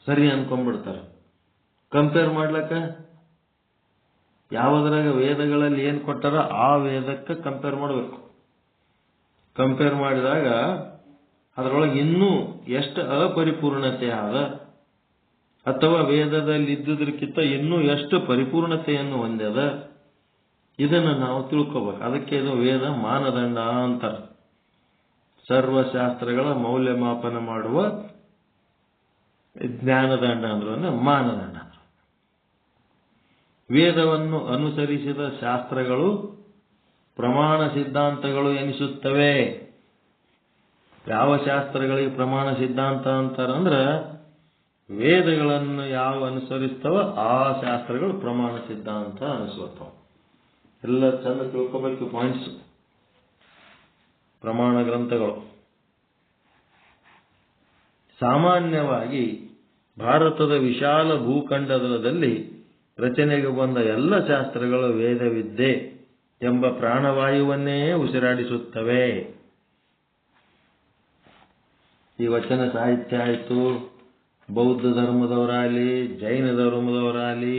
ಸರಿ ಅನ್ಕೊಂಡ್ಬಿಡ್ತಾರೆ. ಕಂಪೇರ್ ಮಾಡ್ಲಕ್ಕ ಯಾವುದ್ರಾಗ ವೇದಗಳಲ್ಲಿ ಏನ್ ಕೊಟ್ಟಾರ ಆ ವೇದಕ್ಕೆ ಕಂಪೇರ್ ಮಾಡಬೇಕು. ಕಂಪೇರ್ ಮಾಡಿದಾಗ ಅದರೊಳಗೆ ಇನ್ನೂ ಎಷ್ಟು ಅಪರಿಪೂರ್ಣತೆ ಆದ ಅಥವಾ ವೇದದಲ್ಲಿ ಇದ್ದುದಕ್ಕಿಂತ ಇನ್ನೂ ಎಷ್ಟು ಪರಿಪೂರ್ಣತೆಯನ್ನು ಹೊಂದ್ಯದ, ಇದನ್ನು ನಾವು ತಿಳ್ಕೋಬೇಕು. ಅದಕ್ಕೆ ಇದು ವೇದ ಮಾನದಂಡ ಅಂತಾರೆ. ಸರ್ವಶಾಸ್ತ್ರಗಳ ಮೌಲ್ಯಮಾಪನ ಮಾಡುವ ಜ್ಞಾನದಂಡ ಅಂದ್ರೂ ಮಾನದಂಡ. ವೇದವನ್ನು ಅನುಸರಿಸಿದ ಶಾಸ್ತ್ರಗಳು ಪ್ರಮಾಣ ಸಿದ್ಧಾಂತಗಳು ಎನಿಸುತ್ತವೆ. ಯಾವ ಶಾಸ್ತ್ರಗಳಿಗೆ ಪ್ರಮಾಣ ಸಿದ್ಧಾಂತ ಅಂತಾರಂದ್ರೆ ವೇದಗಳನ್ನು ಯಾವ ಅನುಸರಿಸ್ತವ ಆ ಶಾಸ್ತ್ರಗಳು ಪ್ರಮಾಣ ಸಿದ್ಧಾಂತ ಅನಿಸ್ಕೊತಾವ. ಎಲ್ಲ ಚಂದ ತಿಳ್ಕೋಬೇಕು ಪಾಯಿಂಟ್ಸ್. ಪ್ರಮಾಣ ಗ್ರಂಥಗಳು ಸಾಮಾನ್ಯವಾಗಿ ಭಾರತದ ವಿಶಾಲ ಭೂಖಂಡದಲ್ಲಿ ರಚನೆಗೆ ಬಂದ ಎಲ್ಲ ಶಾಸ್ತ್ರಗಳು ವೇದವಿದ್ಯೆ ಎಂಬ ಪ್ರಾಣವಾಯುವನ್ನೇ ಉಸಿರಾಡಿಸುತ್ತವೆ. ಈ ವಚನ ಸಾಹಿತ್ಯ ಆಯಿತು, ಬೌದ್ಧ ಧರ್ಮದವರಾಗಲಿ, ಜೈನ ಧರ್ಮದವರಾಗಲಿ,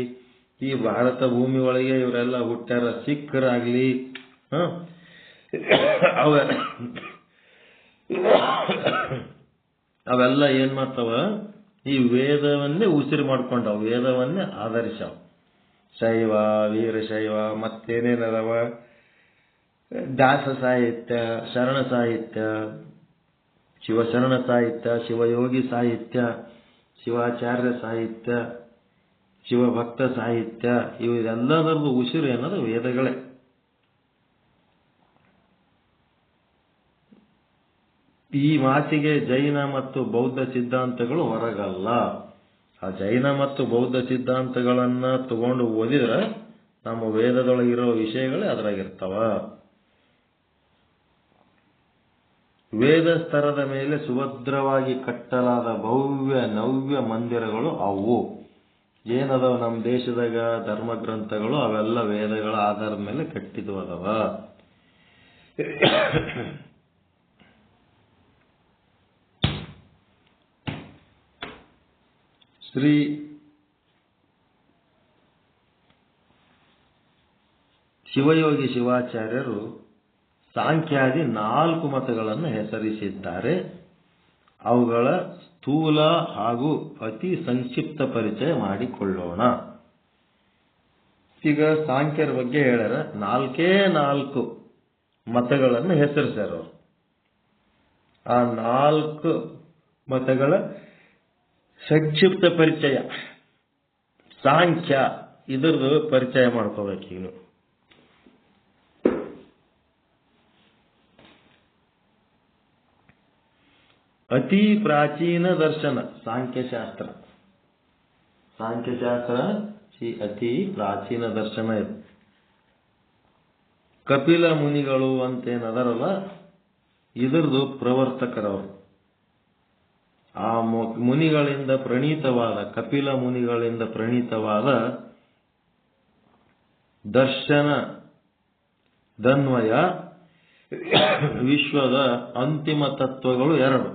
ಈ ಭಾರತ ಭೂಮಿ ಒಳಗೆ ಇವರೆಲ್ಲ ಹುಟ್ಟ್ಯಾರ, ಸಿಖ್ಖರಾಗಲಿ, ಅವೆಲ್ಲ ಏನ್ ಮಾಡ್ತಾವ, ಈ ವೇದವನ್ನೇ ಉಸಿರು ಮಾಡ್ಕೊಂಡವ, ವೇದವನ್ನೇ ಆಧರಿಸವ. ಶೈವ, ವೀರಶೈವ, ಮತ್ತೇನೇನದವ, ದಾಸ ಸಾಹಿತ್ಯ, ಶರಣ ಸಾಹಿತ್ಯ, ಶಿವಶರಣ ಸಾಹಿತ್ಯ, ಶಿವಯೋಗಿ ಸಾಹಿತ್ಯ, ಶಿವಾಚಾರ್ಯ ಸಾಹಿತ್ಯ, ಶಿವಭಕ್ತ ಸಾಹಿತ್ಯ, ಇವೆಲ್ಲದರದ್ದು ಉಸಿರು ಏನದು ವೇದಗಳೇ. ಈ ಮಾತಿಗೆ ಜೈನ ಮತ್ತು ಬೌದ್ಧ ಸಿದ್ಧಾಂತಗಳು ಹೊರಗಲ್ಲ. ಆ ಜೈನ ಮತ್ತು ಬೌದ್ಧ ಸಿದ್ಧಾಂತಗಳನ್ನ ತಗೊಂಡು ಓದಿದ್ರೆ ನಮ್ಮ ವೇದದೊಳಗಿರೋ ವಿಷಯಗಳೇ ಅದ್ರಾಗಿರ್ತಾವ. ವೇದ ಸ್ತರದ ಮೇಲೆ ಸುಭದ್ರವಾಗಿ ಕಟ್ಟಲಾದ ಭವ್ಯ ನವ್ಯ ಮಂದಿರಗಳು ಅವು. ಏನದವ ನಮ್ಮ ದೇಶದಾಗ ಧರ್ಮಗ್ರಂಥಗಳು, ಅವೆಲ್ಲ ವೇದಗಳ ಆಧಾರದ ಮೇಲೆ ಕಟ್ಟಿದ್ವು ಅದಾವ. ಶ್ರೀ ಶಿವಯೋಗಿ ಶಿವಾಚಾರ್ಯರು ಸಾಂಖ್ಯಾದಿ 4 ಮತಗಳನ್ನು ಹೆಸರಿಸಿದ್ದಾರೆ. ಅವುಗಳ ಸ್ಥೂಲ ಹಾಗೂ ಅತಿ ಸಂಕ್ಷಿಪ್ತ ಪರಿಚಯ ಮಾಡಿಕೊಳ್ಳೋಣ. ಈಗ ಸಾಂಖ್ಯರ ಬಗ್ಗೆ ಹೇಳ್ಯಾರ, 4 ಮತಗಳನ್ನು ಹೆಸರಿಸ್ಯಾರ. ಆ 4 ಮತಗಳ ಸಂಕ್ಷಿಪ್ತ ಪರಿಚಯ, ಸಾಂಖ್ಯ, ಇದರದು ಪರಿಚಯ ಮಾಡ್ಕೋಬೇಕೀಗ. ಅತಿ ಪ್ರಾಚೀನ ದರ್ಶನ ಸಾಂಖ್ಯಶಾಸ್ತ್ರ. ಸಾಂಖ್ಯಶಾಸ್ತ್ರ ಅತಿ ಪ್ರಾಚೀನ ದರ್ಶನ ಇದು. ಕಪಿಲ ಮುನಿಗಳು ಅಂತೇನದರಲ್ಲ, ಇದರದು ಪ್ರವರ್ತಕರವರು. ಆ ಮುನಿಗಳಿಂದ ಪ್ರಣೀತವಾದ, ಕಪಿಲ ಮುನಿಗಳಿಂದ ಪ್ರಣೀತವಾದ ದರ್ಶನ ದನ್ವಯ ವಿಶ್ವದ ಅಂತಿಮ ತತ್ವಗಳು 2.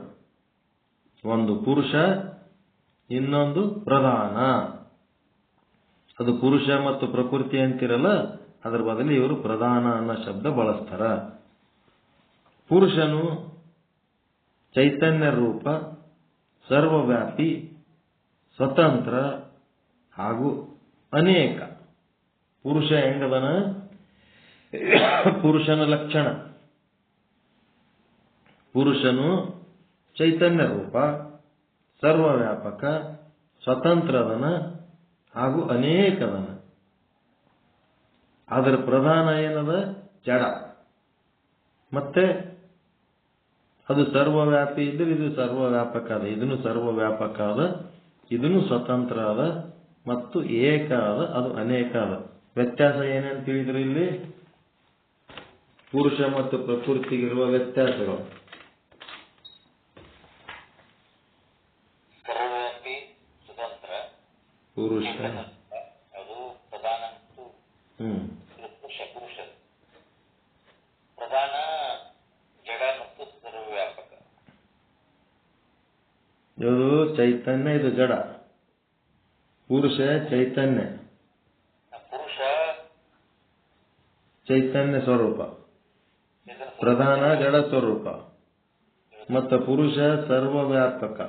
ಒಂದು ಪುರುಷ, ಇನ್ನೊಂದು ಪ್ರಧಾನ. ಅದು ಪುರುಷ ಮತ್ತು ಪ್ರಕೃತಿ ಅಂತಿರಲ್ಲ, ಅದರ ಬದಲು ಇವರು ಪ್ರಧಾನ ಅನ್ನೋ ಶಬ್ದ ಬಳಸ್ತಾರ. ಪುರುಷನು ಚೈತನ್ಯ ರೂಪ, ಸರ್ವವ್ಯಾಪಿ, ಸ್ವತಂತ್ರ ಹಾಗೂ ಅನೇಕ. ಪುರುಷ ಹೆಂಗದನ, ಪುರುಷನ ಲಕ್ಷಣ, ಪುರುಷನು ಚೈತನ್ಯ ರೂಪ, ಸರ್ವವ್ಯಾಪಕ, ಸ್ವತಂತ್ರದನ ಹಾಗೂ ಅನೇಕದನ. ಅದರ ಪ್ರಧಾನ ಏನದ, ಜಡ. ಮತ್ತೆ ಅದು ಸರ್ವವ್ಯಾಪಿ ಇದ್ರೆ ಇದು ಸರ್ವವ್ಯಾಪಕ ಅದ, ಇದನ್ನು ಸರ್ವವ್ಯಾಪಕ ಅದ, ಇದನ್ನು ಸ್ವತಂತ್ರ ಅದ ಮತ್ತು ಏಕ ಅದ, ಅದು ಅನೇಕ ಅದ. ವ್ಯತ್ಯಾಸ ಏನೇನು ತಿಳಿದ್ರಿ ಇಲ್ಲಿ? ಪುರುಷ ಮತ್ತು ಪ್ರಕೃತಿಗಿರುವ ವ್ಯತ್ಯಾಸಗಳು. ಸರ್ವವ್ಯಾಪಿ, ಸ್ವತಂತ್ರ, ಪುರುಷ ಅದು ಪ್ರಧಾನ. ಪುರುಷ ಪ್ರಧಾನ, ಜಡ ಮತ್ತು ಸರ್ವವ್ಯಾಪಕ. ಇದು ಚೈತನ್ಯ, ಇದು ಜಡ. ಪುರುಷ ಚೈತನ್ಯ, ಪುರುಷ ಚೈತನ್ಯ ಸ್ವರೂಪ, ಪ್ರಧಾನ ಜಡ ಸ್ವರೂಪ, ಮತ್ತು ಪುರುಷ ಸರ್ವವ್ಯಾಪಕ.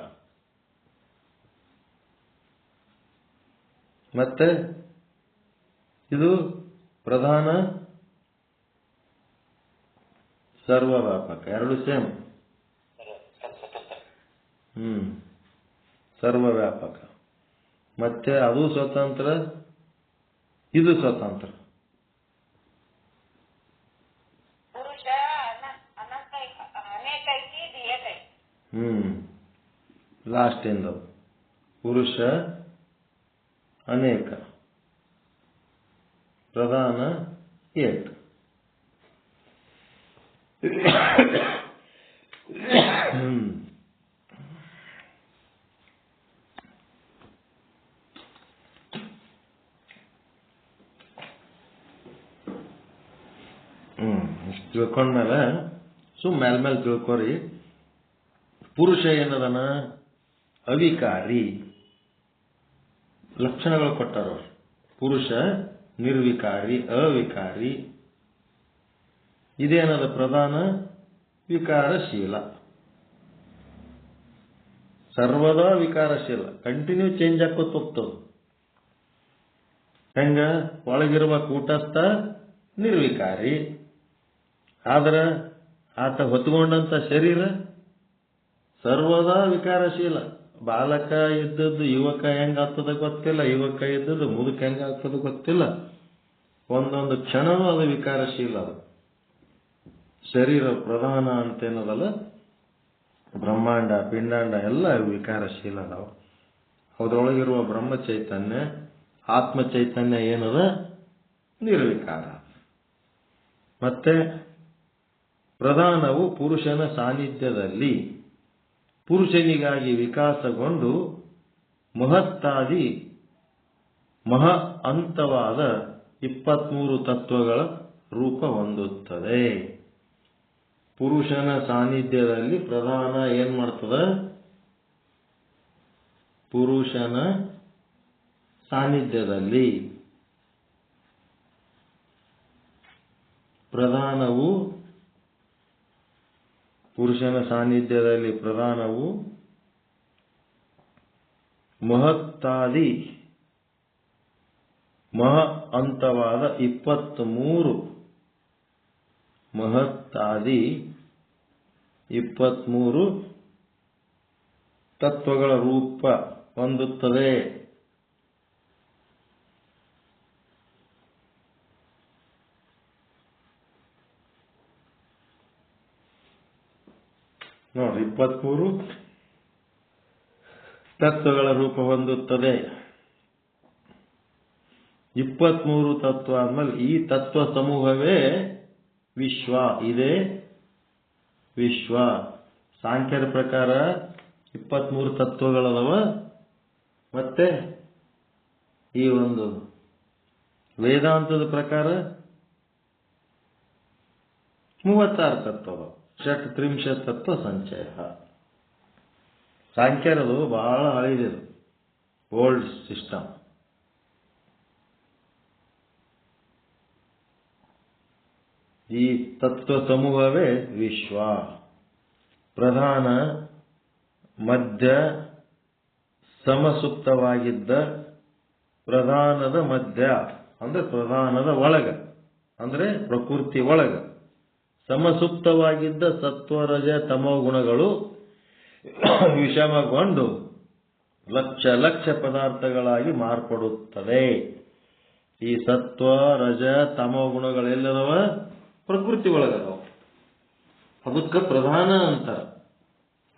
ಮತ್ತೆ ಇದು ಪ್ರಧಾನ ಸರ್ವವ್ಯಾಪಕ, ಎರಡು ಸೇಮ್. ಸರ್ವವ್ಯಾಪಕ. ಮತ್ತೆ ಅದು ಸ್ವತಂತ್ರ, ಇದು ಸ್ವತಂತ್ರ. ಲಾಸ್ಟ್ ಇಂದ ಪುರುಷ ಅನೇಕ, ಪ್ರಧಾನ ಏಕ. ತಿಳ್ಕೊಂಡ್ಮೇಲೆ ಮೇಲ್ ತಿಳ್ಕೊರಿ. ಪುರುಷ ಏನದನ? ಅವಿಕಾರಿ. ಲಕ್ಷಣಗಳು ಕೊಟ್ಟಾರ ಅವ್ರು. ಪುರುಷ ನಿರ್ವಿಕಾರಿ, ಅವಿಕಾರಿ. ಇದೇನದ? ಪ್ರಧಾನ ವಿಕಾರಶೀಲ. ಸರ್ವದಾ ವಿಕಾರಶೀಲ, ಕಂಟಿನ್ಯೂ ಚೇಂಜ್ ಆಕೋತ ಹೋಗ್ತದ. ಹೆಂಗ? ಒಳಗಿರುವ ಕೂಟಸ್ಥ ನಿರ್ವಿಕಾರಿ, ಆದ್ರ ಆತ ಹೊತ್ಕೊಂಡಂತ ಶರೀರ ಸರ್ವದಾ ವಿಕಾರಶೀಲ. ಬಾಲಕ ಇದ್ದದ್ದು ಯುವಕ ಹೆಂಗ ಆಗ್ತದ ಗೊತ್ತಿಲ್ಲ, ಯುವಕ ಇದ್ದದ್ದು ಮುದುಕ ಹೆಂಗ ಆಗ್ತದ ಗೊತ್ತಿಲ್ಲ. ಒಂದೊಂದು ಕ್ಷಣನೂ ಅದು ವಿಕಾರಶೀಲ. ಅದು ಶರೀರ ಪ್ರಧಾನ ಅಂತೇನದಲ್ಲ, ಬ್ರಹ್ಮಾಂಡ ಪಿಂಡಾಂಡ ಎಲ್ಲ ವಿಕಾರಶೀಲ ಅದಾವ. ಅದ್ರೊಳಗಿರುವ ಬ್ರಹ್ಮ ಚೈತನ್ಯ, ಆತ್ಮ ಚೈತನ್ಯ ಏನದ? ನಿರ್ವಿಕಾರ. ಮತ್ತೆ ಪ್ರಧಾನವು ಪುರುಷನ ಸಾನ್ನಿಧ್ಯದಲ್ಲಿ ಪುರುಷನಿಗಾಗಿ ವಿಕಾಸಗೊಂಡು ಮಹತ್ತಾದಿ ಅಂತವಾದ 23 ತತ್ವಗಳ ರೂಪ ಹೊಂದುತ್ತದೆ. ಪುರುಷನ ಸಾನ್ನಿಧ್ಯದಲ್ಲಿ ಪ್ರಧಾನ ಏನ್ ಮಾಡ್ತದ? ಪುರುಷನ ಸಾನ್ನಿಧ್ಯದಲ್ಲಿ ಪ್ರಧಾನವು ಮಹತ್ತಾದಿ ಅಂತವಾದ 23 ತತ್ವಗಳ ರೂಪ ಹೊಂದುತ್ತದೆ. ನೋಡಿ, 23 ತತ್ವಗಳ ರೂಪ ಹೊಂದುತ್ತದೆ. 23 ತತ್ವ ಅಂದ್ಮೇಲೆ ಈ ತತ್ವ ಸಮೂಹವೇ ವಿಶ್ವ. ಇದೇ ವಿಶ್ವ. ಸಾಂಖ್ಯರ ಪ್ರಕಾರ 23 ತತ್ವಗಳದವ. ಮತ್ತೆ ಈ ಒಂದು ವೇದಾಂತದ ಪ್ರಕಾರ 36 ತತ್ವ. ಷಟ್ ತ್ರಿಂಶ ತತ್ವ ಸಂಚಯ. ಸಾಂಖ್ಯರದು ಬಹಳ ಹಳೆಯದು, ಓಲ್ಡ್ ಸಿಸ್ಟಮ್. ಈ ತತ್ವ ಸಮೂಹವೇ ವಿಶ್ವ. ಪ್ರಧಾನ, ಮಧ್ಯ, ಸಮಸುಪ್ತವಾಗಿದ್ದ ಪ್ರಧಾನದ ಮಧ್ಯ ಅಂದ್ರೆ ಪ್ರಧಾನದ ಒಳಗ, ಅಂದ್ರೆ ಪ್ರಕೃತಿ ಒಳಗ ಸಮಸುಪ್ತವಾಗಿದ್ದ ಸತ್ವರಜ ತಮೋ ಗುಣಗಳು ವಿಷಮಗೊಂಡು ಲಕ್ಷ ಪದಾರ್ಥಗಳಾಗಿ ಮಾರ್ಪಡುತ್ತದೆ. ಈ ಸತ್ವ ರಜ ತಮೋ ಗುಣಗಳೆಲ್ಲದವ ಪ್ರಕೃತಿ ಒಳಗದವ. ಅದಕ್ಕೆ ಪ್ರಧಾನ ಅಂತ.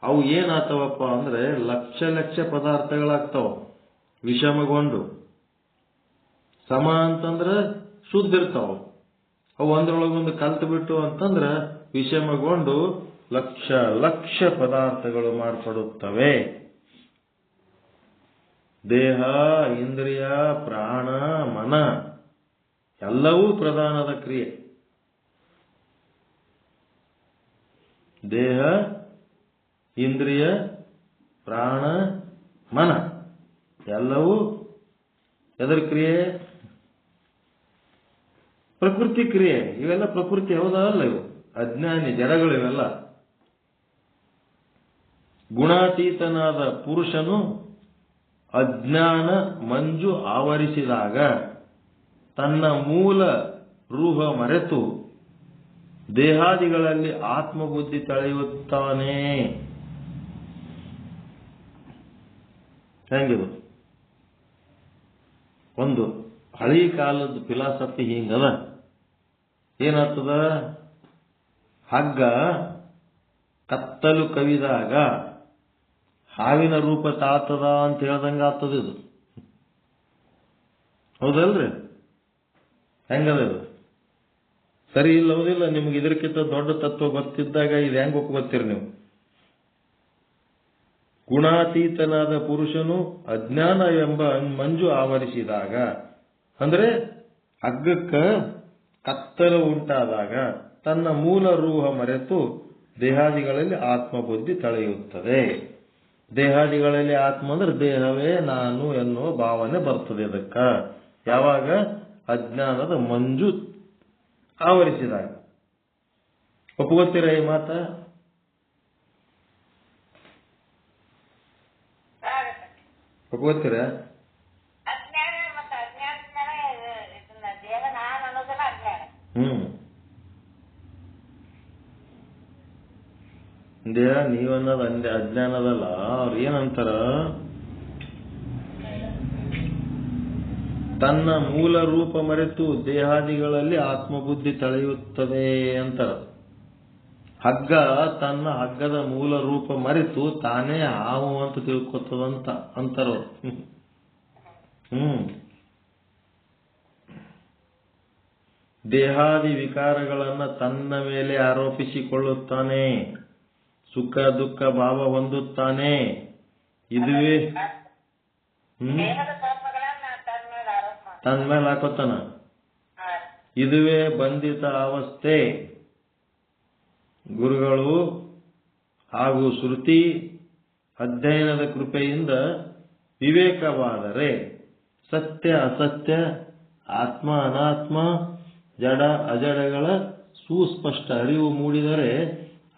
ಅವು ಏನಾಗ್ತಾವಪ್ಪ ಅಂದ್ರೆ ಲಕ್ಷ ಪದಾರ್ಥಗಳಾಗ್ತಾವ ವಿಷಮಗೊಂಡು. ಸಮ ಅಂತಂದ್ರೆ ಶುದ್ಧ ಇರ್ತಾವ. ಅವು ಒಂದ್ರೊಳಗೊಂದು ಕಲ್ತು ಬಿಟ್ಟು ಅಂತಂದ್ರ ವಿಷಮಗೊಂಡು ಲಕ್ಷ ಪದಾರ್ಥಗಳು ಮಾರ್ಪಡುತ್ತವೆ. ದೇಹ, ಇಂದ್ರಿಯ, ಪ್ರಾಣ, ಮನ ಎಲ್ಲವೂ ಪ್ರಧಾನದ ಕ್ರಿಯೆ. ದೇಹ, ಇಂದ್ರಿಯ, ಪ್ರಾಣ, ಮನ ಎಲ್ಲವೂ ಎದರ ಕ್ರಿಯೆ? ಪ್ರಕೃತಿ ಕ್ರಿಯೆ. ಇವೆಲ್ಲ ಪ್ರಕೃತಿ ಹೌದಲ್ಲ? ಇವು ಅಜ್ಞಾನಿ ಜಡಗಳು ಇವೆಲ್ಲ. ಗುಣಾತೀತನಾದ ಪುರುಷನು ಅಜ್ಞಾನ ಮಂಜು ಆವರಿಸಿದಾಗ ತನ್ನ ಮೂಲ ರೂಹ ಮರೆತು ದೇಹಾದಿಗಳಲ್ಲಿ ಆತ್ಮಬುದ್ಧಿ ತಳೆಯುತ್ತಾನೆ. ಹೆಂಗಿದು? ಒಂದು ಹಳಿ ಕಾಲದ ಫಿಲಾಸಫಿ ಹಿಂಗದ. ಏನಾಗ್ತದ? ಹಗ್ಗ ಕತ್ತಲು ಕವಿದಾಗ ಹಾವಿನ ರೂಪ ತಾತದ ಅಂತ ಹೇಳ್ದಂಗ ಆಗ್ತದ ಇದು. ಹೌದಲ್ರಿ? ಹೆಂಗದ ಇದು? ಸರಿ ಇಲ್ಲ, ಹೌದಿಲ್ಲ? ನಿಮ್ಗೆ ಇದಕ್ಕಿಂತ ದೊಡ್ಡ ತತ್ವ ಗೊತ್ತಿದ್ದಾಗ ಇದು ಹೆಂಗ್ ಒಪ್ಕೋತೀರಿ ನೀವು? ಗುಣಾತೀತನಾದ ಪುರುಷನು ಅಜ್ಞಾನ ಎಂಬ ಮಂಜು ಆವರಿಸಿದಾಗ, ಅಂದ್ರೆ ಹಗ್ಗಕ್ಕ ಕತ್ತಲು ಉಂಟಾದಾಗ ತನ್ನ ಮೂಲ ರೂಹ ಮರೆತು ದೇಹಾದಿಗಳಲ್ಲಿ ಆತ್ಮಬುದ್ಧಿ ತಳೆಯುತ್ತದೆ. ದೇಹಾದಿಗಳಲ್ಲಿ ಆತ್ಮ ಅಂದ್ರೆ ದೇಹವೇ ನಾನು ಎನ್ನುವ ಭಾವನೆ ಬರ್ತದೆ. ಅದಕ್ಕ ಯಾವಾಗ ಅಜ್ಞಾನದ ಮಂಜು ಆವರಿಸಿದಾಗ. ಒಪ್ಕೋತೀರ ಈ ಮಾತ? ಒಪ್ಕೋತೀರ? ದೇಹ ನೀವನ್ನೋದು ಅಜ್ಞಾನದಲ್ಲ. ಅವ್ರು ಏನಂತಾರ, ತನ್ನ ಮೂಲ ರೂಪ ಮರೆತು ದೇಹಾದಿಗಳಲ್ಲಿ ಆತ್ಮಬುದ್ಧಿ ತಳೆಯುತ್ತದೆ ಅಂತಾರ. ಹಗ್ಗ ತನ್ನ ಹಗ್ಗದ ಮೂಲ ರೂಪ ಮರೆತು ತಾನೇ ಹಾವು ಅಂತ ತಿಳ್ಕೊತದಂತ ಅಂತಾರ. ದೇಹಾದಿ ವಿಕಾರಗಳನ್ನ ತನ್ನ ಮೇಲೆ ಆರೋಪಿಸಿಕೊಳ್ಳುತ್ತಾನೆ, ಸುಖ ದುಃಖ ಭಾವ ಹೊಂದುತ್ತಾನೆ. ಇದುವೇ ತನ್ನ ಮೇಲೆ ಹಾಕೋತಾನ. ಇದುವೇ ಬಂಧಿತ ಅವಸ್ಥೆ. ಗುರುಗಳು ಹಾಗೂ ಶ್ರುತಿ ಅಧ್ಯಯನದ ಕೃಪೆಯಿಂದ ವಿವೇಕವಾದರೆ, ಸತ್ಯ ಅಸತ್ಯ, ಆತ್ಮ ಅನಾತ್ಮ, ಜಡ ಅಜಡಗಳ ಸುಸ್ಪಷ್ಟ ಅರಿವು ಮೂಡಿದರೆ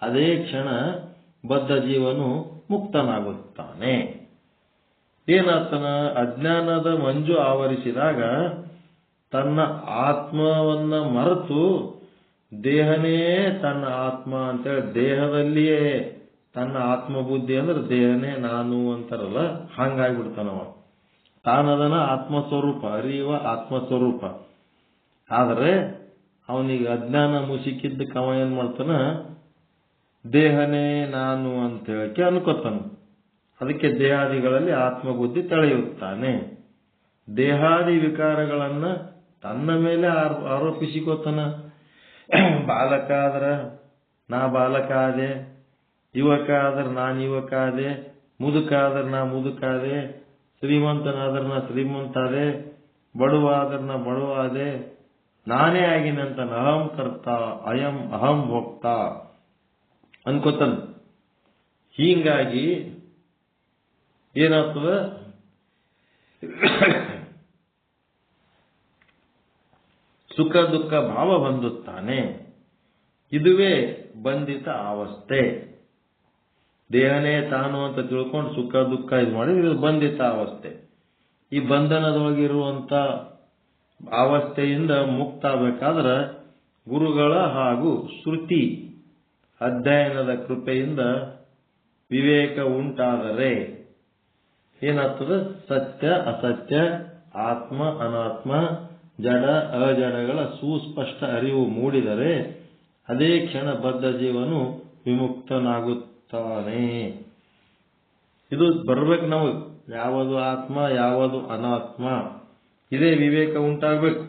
ಅದೇ ಕ್ಷಣ ಬದ್ಧ ಜೀವನು ಮುಕ್ತನಾಗುತ್ತಾನೆ. ಏನಾತನ? ಅಜ್ಞಾನದ ಮಂಜು ಆವರಿಸಿದಾಗ ತನ್ನ ಆತ್ಮವನ್ನ ಮರೆತು ದೇಹನೇ ತನ್ನ ಆತ್ಮ ಅಂತೇಳಿ ದೇಹದಲ್ಲಿಯೇ ತನ್ನ ಆತ್ಮಬುದ್ಧಿ ಅಂದ್ರೆ ದೇಹನೇ ನಾನು ಅಂತಾರಲ್ಲ, ಹಂಗಾಗ್ಬಿಡ್ತಾನವ. ತಾನದನ ಆತ್ಮಸ್ವರೂಪ, ಅರಿಯುವ ಆತ್ಮಸ್ವರೂಪ. ಆದರೆ ಅವನಿಗೆ ಅಜ್ಞಾನ ಮುಸಿಕಿದ್ದಕ್ಕೆ ಅವ ಏನ್ ಮಾಡ್ತಾನ, ದೇಹನೇ ನಾನು ಅಂತ ಹೇಳಕ್ಕೆ ಅನ್ಕೋತಾನ. ಅದಕ್ಕೆ ದೇಹಾದಿಗಳಲ್ಲಿ ಆತ್ಮಬುದ್ಧಿ ತಳೆಯುತ್ತಾನೆ. ದೇಹಾದಿ ವಿಕಾರಗಳನ್ನ ತನ್ನ ಮೇಲೆ ಆರೋಪಿಸಿಕೋತಾನ. ಬಾಲಕ ಆದ್ರ ನಾ ಬಾಲಕ ಆದೆ, ಯುವಕ ಆದ್ರ ನಾನು ಯುವಕ ಆದೆ, ಮುದುಕ ಆದ್ರ ನಾ ಮುದುಕ ಆದೆ, ಶ್ರೀಮಂತನಾದ್ರ ನಾ ಶ್ರೀಮಂತ ಆದೆ, ಬಡವ ಆದ್ರ ನಾ ಬಡವ ಆದೆ, ನಾನೇ ಆಗಿನಂತ ಅಹಂ ಕರ್ತ ಅಯಂ ಅಹಂ ಭೋಕ್ತ ಅನ್ಕೋತಾನ. ಹೀಗಾಗಿ ಏನಾಗ್ತದ, ಸುಖ ದುಃಖ ಭಾವ ಹೊಂದುತ್ತಾನೆ. ಇದುವೇ ಬಂಧಿತ ಅವಸ್ಥೆ. ದೇಹನೇ ತಾನು ಅಂತ ತಿಳ್ಕೊಂಡು ಸುಖ ದುಃಖ ಇದು ಮಾಡಿ ಇದು ಬಂಧಿತ ಅವಸ್ಥೆ. ಈ ಬಂಧನದೊಳಗಿರುವಂತ ಅವಸ್ಥೆಯಿಂದ ಮುಕ್ತ ಆಗಬೇಕಾದ್ರೆ ಗುರುಗಳ ಹಾಗೂ ಶ್ರುತಿ ಅಧ್ಯಯನದ ಕೃಪೆಯಿಂದ ವಿವೇಕ ಉಂಟಾದರೆ ಏನಾಗ್ತದೆ? ಸತ್ಯ ಅಸತ್ಯ, ಆತ್ಮ ಅನಾತ್ಮ, ಜಡ ಅಜಡಗಳ ಸುಸ್ಪಷ್ಟ ಅರಿವು ಮೂಡಿದರೆ ಅದೇ ಕ್ಷಣ ಬದ್ಧ ಜೀವನು ವಿಮುಕ್ತನಾಗುತ್ತಾನೆ. ಇದು ಬರ್ಬೇಕು ನಮಗೆ. ಯಾವುದು ಆತ್ಮ ಯಾವುದು ಅನಾತ್ಮ, ಇದೇ ವಿವೇಕ ಉಂಟಾಗಬೇಕು.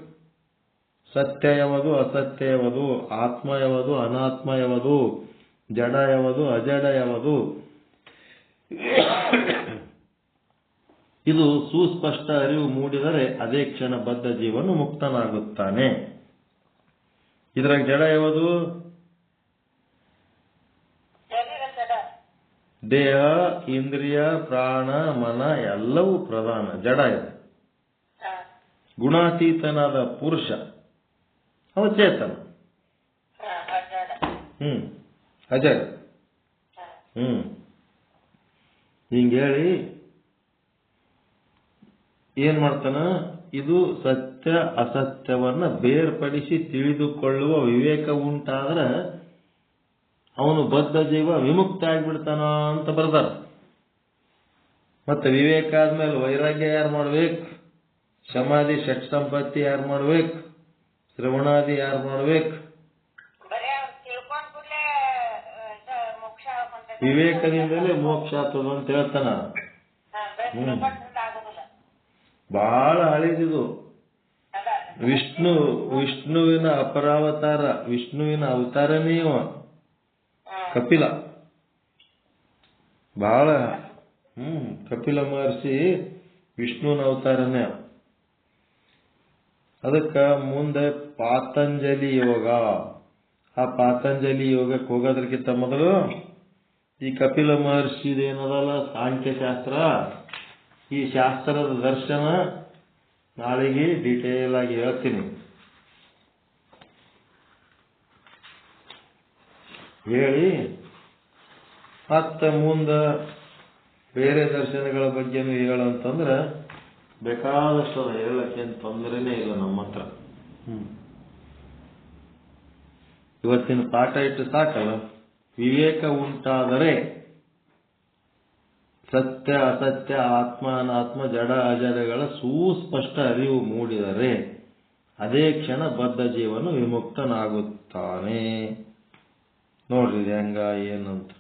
ಸತ್ಯ ಯಾವುದು ಅಸತ್ಯ ಯಾವುದು, ಆತ್ಮ ಯಾವುದು ಅನಾತ್ಮ ಯಾವುದು, ಜಡ ಯಾವುದು ಅಜಡ ಯಾವುದು, ಇದು ಸುಸ್ಪಷ್ಟ ಅರಿವು ಮೂಡಿದರೆ ಅದೇ ಕ್ಷಣ ಬದ್ಧ ಜೀವನು ಮುಕ್ತನಾಗುತ್ತಾನೆ. ಇದ್ರಾಗ ಜಡ ಯಾವುದು? ದೇಹ, ಇಂದ್ರಿಯ, ಪ್ರಾಣ, ಮನ ಎಲ್ಲವೂ ಪ್ರಧಾನ ಜಡ ಇದೆ. ಗುಣಾತೀತನಾದ ಪುರುಷ ಅವ ಚೇತನ, ಅಜಡ. ಹಿಂಗೇಳಿ ಏನ್ ಮಾಡ್ತಾನ? ಇದು ಸತ್ಯ ಅಸತ್ಯವನ್ನ ಬೇರ್ಪಡಿಸಿ ತಿಳಿದುಕೊಳ್ಳುವ ವಿವೇಕ ಉಂಟಾದ್ರೆ ಅವನು ಬದ್ಧ ಜೀವ ವಿಮುಕ್ತ ಆಗ್ಬಿಡ್ತಾನ ಅಂತ ಬರ್ದಾರ. ಮತ್ತೆ ವಿವೇಕ ಆದ್ಮೇಲೆ ವೈರಾಗ್ಯ ಯಾರು ಮಾಡ್ಬೇಕು? ಸಮಾಧಿ ಷಟ್ ಸಂಪತ್ತಿ ಯಾರು ಮಾಡ್ಬೇಕು? ಶ್ರವಣಾದಿ ಯಾರು ಮಾಡ್ಬೇಕು? ವಿವೇಕದಿಂದಲೇ ಮೋಕ್ಷ ಆಗ್ತದ ಅಂತ ಹೇಳ್ತಾನ. ಬಹಳ ಹಳಿದಿದು. ವಿಷ್ಣುವಿನ ಅಪರಾವತಾರ, ವಿಷ್ಣುವಿನ ಅವತಾರನೇ ಇವ ಕಪಿಲ. ಬಹಳ ಕಪಿಲ ಮಹರ್ಷಿ ವಿಷ್ಣುವಿನ ಅವತಾರನೇ. ಅದಕ್ಕ ಮುಂದೆ ಪಾತಂಜಲಿ ಯೋಗ ಆ ಪಾತಂಜಲಿ ಯೋಗಕ್ಕೆ ಹೋಗೋದ್ರಕ್ಕಿಂತ ಮೊದಲು ಈ ಕಪಿಲ ಮಹರ್ಷಿದೇನದಲ್ಲ ಸಾಂಖ್ಯಶಾಸ್ತ್ರ, ಈ ಶಾಸ್ತ್ರದ ದರ್ಶನ ನಾಳೆಗೆ ಡೀಟೇಲ್ ಆಗಿ ಹೇಳ್ತೀನಿ. ಹೇಳಿ ಮತ್ತೆ ಮುಂದೆ ಬೇರೆ ದರ್ಶನಗಳ ಬಗ್ಗೆನೂ ಹೇಳಂತಂದ್ರೆ ಬೇಕಾದಷ್ಟು ಹೇಳಕ್ಕೇನು ತೊಂದರೆನೇ ಇಲ್ಲ ನಮ್ಮ ಹತ್ರ. ಇವತ್ತಿನ ಪಾಠ ಇಟ್ಟು ಸಾಕಲ್ಲ. ವಿವೇಕ ಉಂಟಾದರೆ, ಸತ್ಯ ಅಸತ್ಯ ಆತ್ಮ ಅನಾತ್ಮ ಜಡ ಅಜಡಗಳ ಸುಸ್ಪಷ್ಟ ಅರಿವು ಮೂಡಿದರೆ ಅದೇ ಕ್ಷಣ ಬದ್ಧ ಜೀವನು ವಿಮುಕ್ತನಾಗುತ್ತಾನೆ. ನೋಡ್ರಿ ಇದು ಹೆಂಗ ಏನಂತ.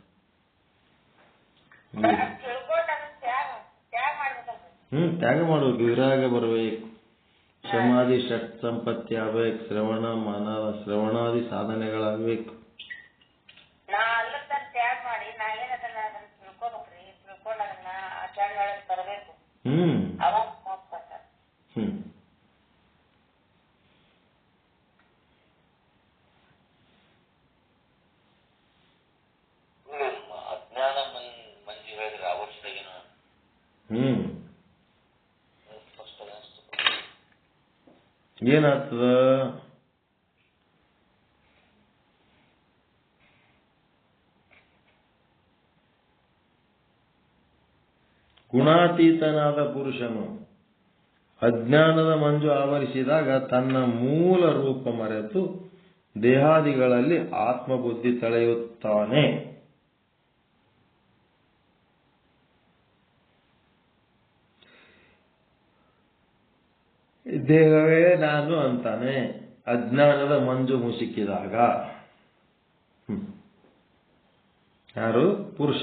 ತ್ಯಾಗ ಮಾಡಬೇಕು, ವಿರಾಗ ಬರಬೇಕು, ಸಮಾಧಿ ಷಟ್ ಸಂಪತ್ತಿ ಆಗ್ಬೇಕು, ಶ್ರವಣಾದಿ ಸಾಧನೆಗಳಾಗಬೇಕು. ಅಜ್ಞಾನ ಮಂಜು ಹೇಳಿದ್ರೆ ಅವಶ್ಯಕೇನ ಏನಾಗ್ತದ? ಗುಣಾತೀತನಾದ ಪುರುಷನು ಅಜ್ಞಾನದ ಮಂಜು ಆವರಿಸಿದಾಗ ತನ್ನ ಮೂಲ ರೂಪ ಮರೆತು ದೇಹಾದಿಗಳಲ್ಲಿ ಆತ್ಮಬುದ್ಧಿ ತಳೆಯುತ್ತಾನೆ. ದೇಹವೇ ನಾನು ಅಂತಾನೆ ಅಜ್ಞಾನದ ಮಂಜು ಮುಸುಕಿದಾಗ. ಯಾರು? ಪುರುಷ.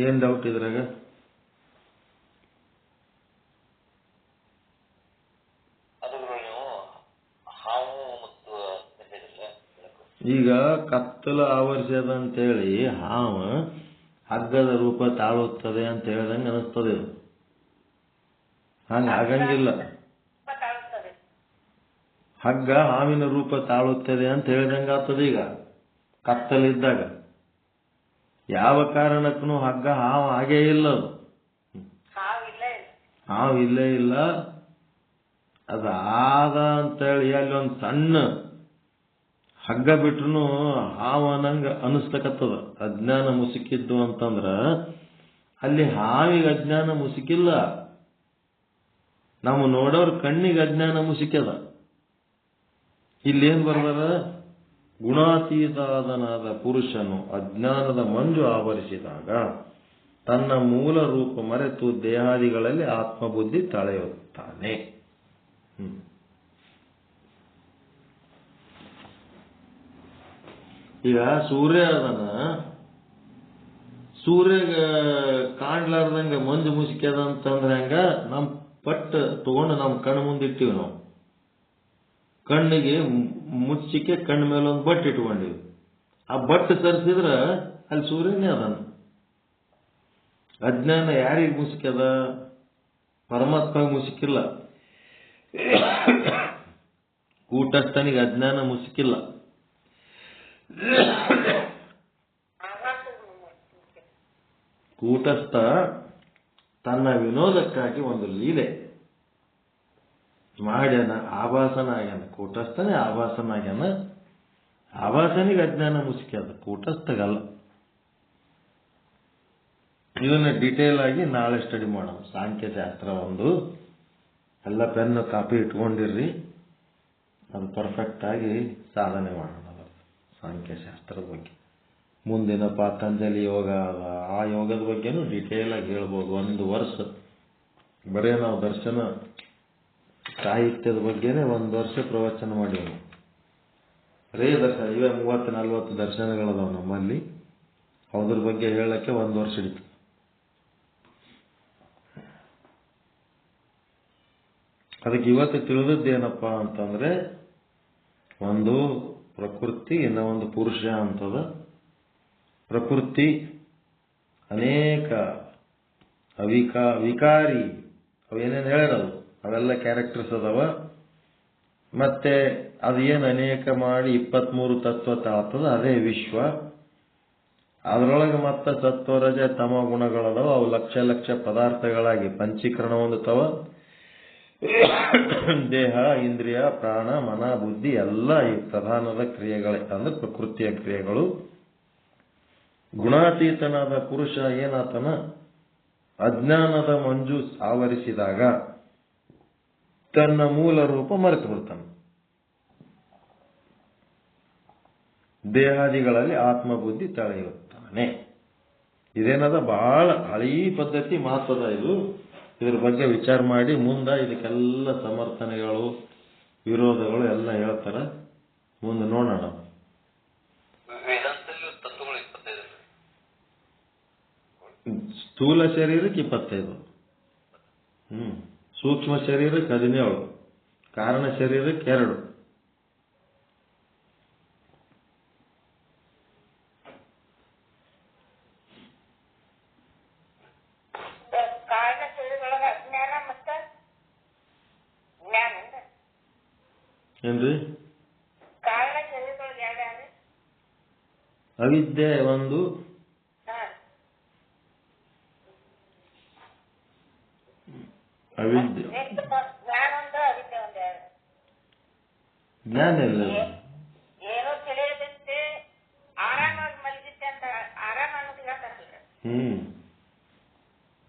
ಏನ್ ಡೌಟ್ ಇದ್ರಾಗ? ಈಗ ಕತ್ತಲ ಆವರಿಸ್ಯದ ಅಂತೇಳಿ ಹಾವ ಹಗ್ಗದ ರೂಪ ತಾಳುತ್ತದೆ ಅಂತ ಹೇಳ್ದಂಗೆ ಅನಿಸ್ತದೆ. ಹಂಗ ಆಗಂಗಿಲ್ಲ. ಹಗ್ಗ ಹಾವಿನ ರೂಪ ತಾಳುತ್ತದೆ ಅಂತ ಹೇಳ್ದಂಗೆ ಆಗ್ತದೆ. ಈಗ ಕತ್ತಲಿದ್ದಾಗ ಯಾವ ಕಾರಣಕ್ಕೂ ಹಗ್ಗ ಹಾವು ಹಾಗೇ ಇಲ್ಲ. ಅದು ಹಾವು ಇಲ್ಲೇ ಇಲ್ಲ. ಅದು ಆದ ಅಂತೇಳಿ ಅಲ್ಲಿ ಒಂದು ಸಣ್ಣ ಹಗ್ಗ ಬಿಟ್ರು ಹಾವು ಅನ್ನಂಗ ಅನಿಸ್ತಕತ್ತದ. ಅಜ್ಞಾನ ಮುಸುಕಿದ್ದು ಅಂತಂದ್ರ ಅಲ್ಲಿ ಹಾವಿಗೆ ಅಜ್ಞಾನ ಮುಸುಕಿಲ್ಲ, ನಾವು ನೋಡೋರ್ ಕಣ್ಣಿಗೆ ಅಜ್ಞಾನ ಮುಸುಕ್ಯದ. ಇಲ್ಲೇನ್ ಬರ್ದಾರ? ಗುಣಾತೀತಾದನಾದ ಪುರುಷನು ಅಜ್ಞಾನದ ಮಂಜು ಆವರಿಸಿದಾಗ ತನ್ನ ಮೂಲ ರೂಪ ಮರೆತು ದೇಹಾದಿಗಳಲ್ಲಿ ಆತ್ಮಬುದ್ಧಿ ತಳೆಯುತ್ತಾನೆ. ಈಗ ಸೂರ್ಯ ಅದನ, ಸೂರ್ಯಗ ಕಾಣ್ಲಾರ್ದಂಗ ಮಂಜು ಮುಸುಕ್ಯದ ಅಂತಂದ್ರೆ ಹಂಗ ನಮ್ ಪಟ್ಟು ತಗೊಂಡು ನಮ್ ಕಣ್ಣು ಮುಂದಿಟ್ಟಿವಿ. ನಾವು ಕಣ್ಣಿಗೆ ಮುಚ್ಚಿಕೆ ಕಣ್ಣ ಮೇಲೆ ಒಂದು ಬಟ್ಟೆ ಇಟ್ಕೊಂಡಿವಿ. ಆ ಬಟ್ಟೆ ಸರಿಸಿದ್ರ ಅಲ್ಲಿ ಸೂರ್ಯನೇ ಅದನ. ಅಜ್ಞಾನ ಯಾರಿಗೆ ಮುಸುಕ್ಯದ? ಪರಮಾತ್ಮ ಮುಸುಕಿಲ್ಲ. ಕೂಟಸ್ಥನಿಗೆ ಅಜ್ಞಾನ ಮುಸುಕಿಲ್ಲ. ಕೂಟಸ್ಥ ತನ್ನ ವಿನೋದಕ್ಕಾಗಿ ಒಂದು ಲೀಲೆ ಮಾಡ್ಯಾನ, ಆಭಾಸನ ಆಗ್ಯಾನ. ಕೂಟಸ್ಥನೇ ಆಭಾಸನ ಆಗ್ಯಾನ. ಆಭಾಸನಿಗೆ ಅಜ್ಞಾನ ಮುಸುಕ್ಯದ, ಕೂಟಸ್ಥಗಲ್ಲ. ಇದನ್ನ ಡೀಟೇಲ್ ಆಗಿ ನಾಳೆ ಸ್ಟಡಿ ಮಾಡೋಣ. ಸಾಂಖ್ಯಶಾಸ್ತ್ರ ಒಂದು ಎಲ್ಲ ಪೆನ್ ಕಾಪಿ ಇಟ್ಕೊಂಡಿರ್ರಿ, ಅದು ಪರ್ಫೆಕ್ಟ್ ಆಗಿ ಸಾಧನೆ ಮಾಡೋಣ. ಸಾಂಖ್ಯಶಾಸ್ತ್ರದ ಬಗ್ಗೆ ಮುಂದಿನ ಪಾತಂಜಲಿ ಯೋಗ ಅದ, ಆ ಯೋಗದ ಬಗ್ಗೆನೂ ಡೀಟೇಲ್ ಆಗಿ ಹೇಳ್ಬೋದು. ಒಂದು ವರ್ಷ ಬರೇ ನಾವು ದರ್ಶನ ಸಾಹಿತ್ಯದ ಬಗ್ಗೆನೇ ಒಂದು ವರ್ಷ ಪ್ರವಚನ ಮಾಡಿವಿ. ಬರೇ ದರ್ಶನ ಇವೇ 30-40 ದರ್ಶನಗಳದಾವ ನಮ್ಮಲ್ಲಿ. ಅದ್ರ ಬಗ್ಗೆ ಹೇಳಕ್ಕೆ ಒಂದು ವರ್ಷ ಹಿಡಿತು. ಅದಕ್ಕೆ ಇವತ್ತು ತಿಳಿದದ್ದೇನಪ್ಪ ಅಂತಂದ್ರೆ, ಒಂದು ಪ್ರಕೃತಿ, ಇನ್ನ ಒಂದು ಪುರುಷ ಅಂತದ. ಪ್ರಕೃತಿ ಅನೇಕ ವಿಕಾರಿ ಅವೇನೇನು ಹೇಳ್ಯಾರದು ಅವೆಲ್ಲ ಕ್ಯಾರೆಕ್ಟರ್ಸ್ ಅದಾವ. ಮತ್ತೆ ಅದು ಏನು ಅನೇಕ ಮಾಡಿ 23 ತತ್ವ ತಾಳ್ತದ ಅದೇ ವಿಶ್ವ. ಅದರೊಳಗೆ ಮತ್ತೆ ಸತ್ವ ರಜ ತಮ ಗುಣಗಳದಾವ. ಅವು ಲಕ್ಷ ಲಕ್ಷ ಪದಾರ್ಥಗಳಾಗಿ ಪಂಚೀಕರಣ ಹೊಂದುತ್ತವ. ದೇಹ, ಇಂದ್ರಿಯ, ಪ್ರಾಣ, ಮನ, ಬುದ್ಧಿ ಎಲ್ಲ ಈ ಪ್ರಧಾನದ ಕ್ರಿಯೆಗಳೇ ಅಂದ್ರೆ ಪ್ರಕೃತಿಯ ಕ್ರಿಯೆಗಳು. ಗುಣಾತೀತನಾದ ಪುರುಷ ಏನಾತನ ಅಜ್ಞಾನದ ಮಂಜು ಆವರಿಸಿದಾಗ ತನ್ನ ಮೂಲ ರೂಪ ಮರೆತು ಬಿಡ್ತಾನೆ. ದೇಹಾದಿಗಳಲ್ಲಿ ಆತ್ಮಬುದ್ಧಿ ತಳೆಯುತ್ತಾನೆ. ಇದೇನದ ಬಹಳ ಹಳೀ ಪದ್ಧತಿ ಮಾತದ ಇದು. ಇದ್ರ ಬಗ್ಗೆ ವಿಚಾರ ಮಾಡಿ ಮುಂದೆ ಇದಕ್ಕೆಲ್ಲ ಸಮರ್ಥನೆಗಳು ವಿರೋಧಗಳು ಎಲ್ಲ ಹೇಳ್ತಾರ. ಮುಂದೆ ನೋಡೋಣ. ತತ್ವಗಳು 25. ಸ್ಥೂಲ ಶರೀರಕ್ಕೆ 25, ಸೂಕ್ಷ್ಮ ಶರೀರಕ್ಕೆ 17, ಕಾರಣ ಶರೀರಕ್ಕೆ 2. ಏನ್ರಿ? ಅವಿದ್ಯೆ ಒಂದು, ಅವಿದ್ಯೆ ಜ್ಞಾನ ಇಲ್ಲ. ಏನೋ ತಿಳಿಯದಂತೆ ಆರಾಮಾಗಿ ಮಲಗಿದ್ದೆ ಅಂತ ಆರಾಮ ಅನ್ನೋದು ಹೇಳ್ತಾರಲ್ಲ.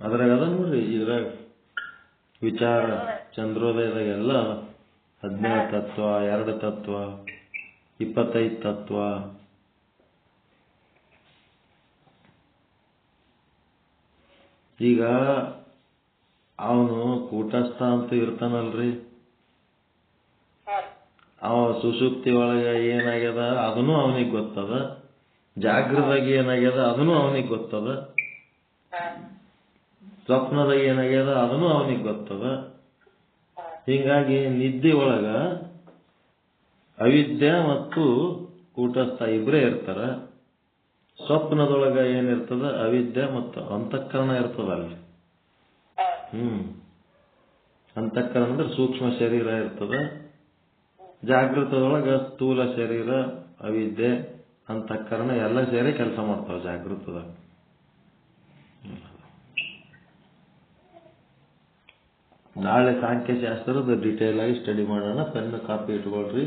ಅದ್ರಾಗ ಅದ ನೋಡ್ರಿ ಇದ್ರಾಗ ವಿಚಾರ ಚಂದ್ರೋದಯದಾಗೆಲ್ಲ 17 ತತ್ವ, 2 ತತ್ವ, 25 ತತ್ವ. ಈಗ ಅವನು ಕೂಟಸ್ಥ ಅಂತ ಇರ್ತಾನಲ್ರಿ, ಅವ ಸುಷುಪ್ತಿ ಒಳಗೆ ಏನಾಗ್ಯದ ಅದನ್ನು ಅವನಿಗೆ ಗೊತ್ತದ, ಜಾಗೃತದಾಗ ಏನಾಗ್ಯದ ಅದನ್ನು ಅವನಿಗೆ ಗೊತ್ತದ, ಸ್ವಪ್ನದಾಗ ಏನಾಗ್ಯದ ಅದನ್ನು ಅವನಿಗೆ ಗೊತ್ತದ. ಹೀಗಾಗಿ ನಿದ್ದೆ ಒಳಗ ಅವಿದ್ಯೆ ಮತ್ತು ಕೂಟಸ್ಥ ಇಬ್ಬರೇ ಇರ್ತಾರ. ಸ್ವಪ್ನದೊಳಗ ಏನಿರ್ತದ ಅವಿದ್ಯೆ ಮತ್ತು ಅಂತಃಕರಣ ಇರ್ತದ ಅಲ್ಲಿ. ಅಂತಃಕರಣ ಅಂದ್ರೆ ಸೂಕ್ಷ್ಮ ಶರೀರ ಇರ್ತದ. ಜಾಗೃತದೊಳಗ ಸ್ಥೂಲ ಶರೀರ, ಅವಿದ್ಯೆ, ಅಂತಃಕರಣ ಎಲ್ಲ ಸೇರಿ ಕೆಲಸ ಮಾಡ್ತಾವ ಜಾಗೃತದಾಗ. ನಾಳೆ ಸಾಂಖ್ಯಶಾಸ್ತ್ರದ ಡಿಟೇಲ್ ಆಗಿ ಸ್ಟಡಿ ಮಾಡೋಣ. ಪೆನ್ ಕಾಪಿ ಇಟ್ಕೊಳ್ರಿ.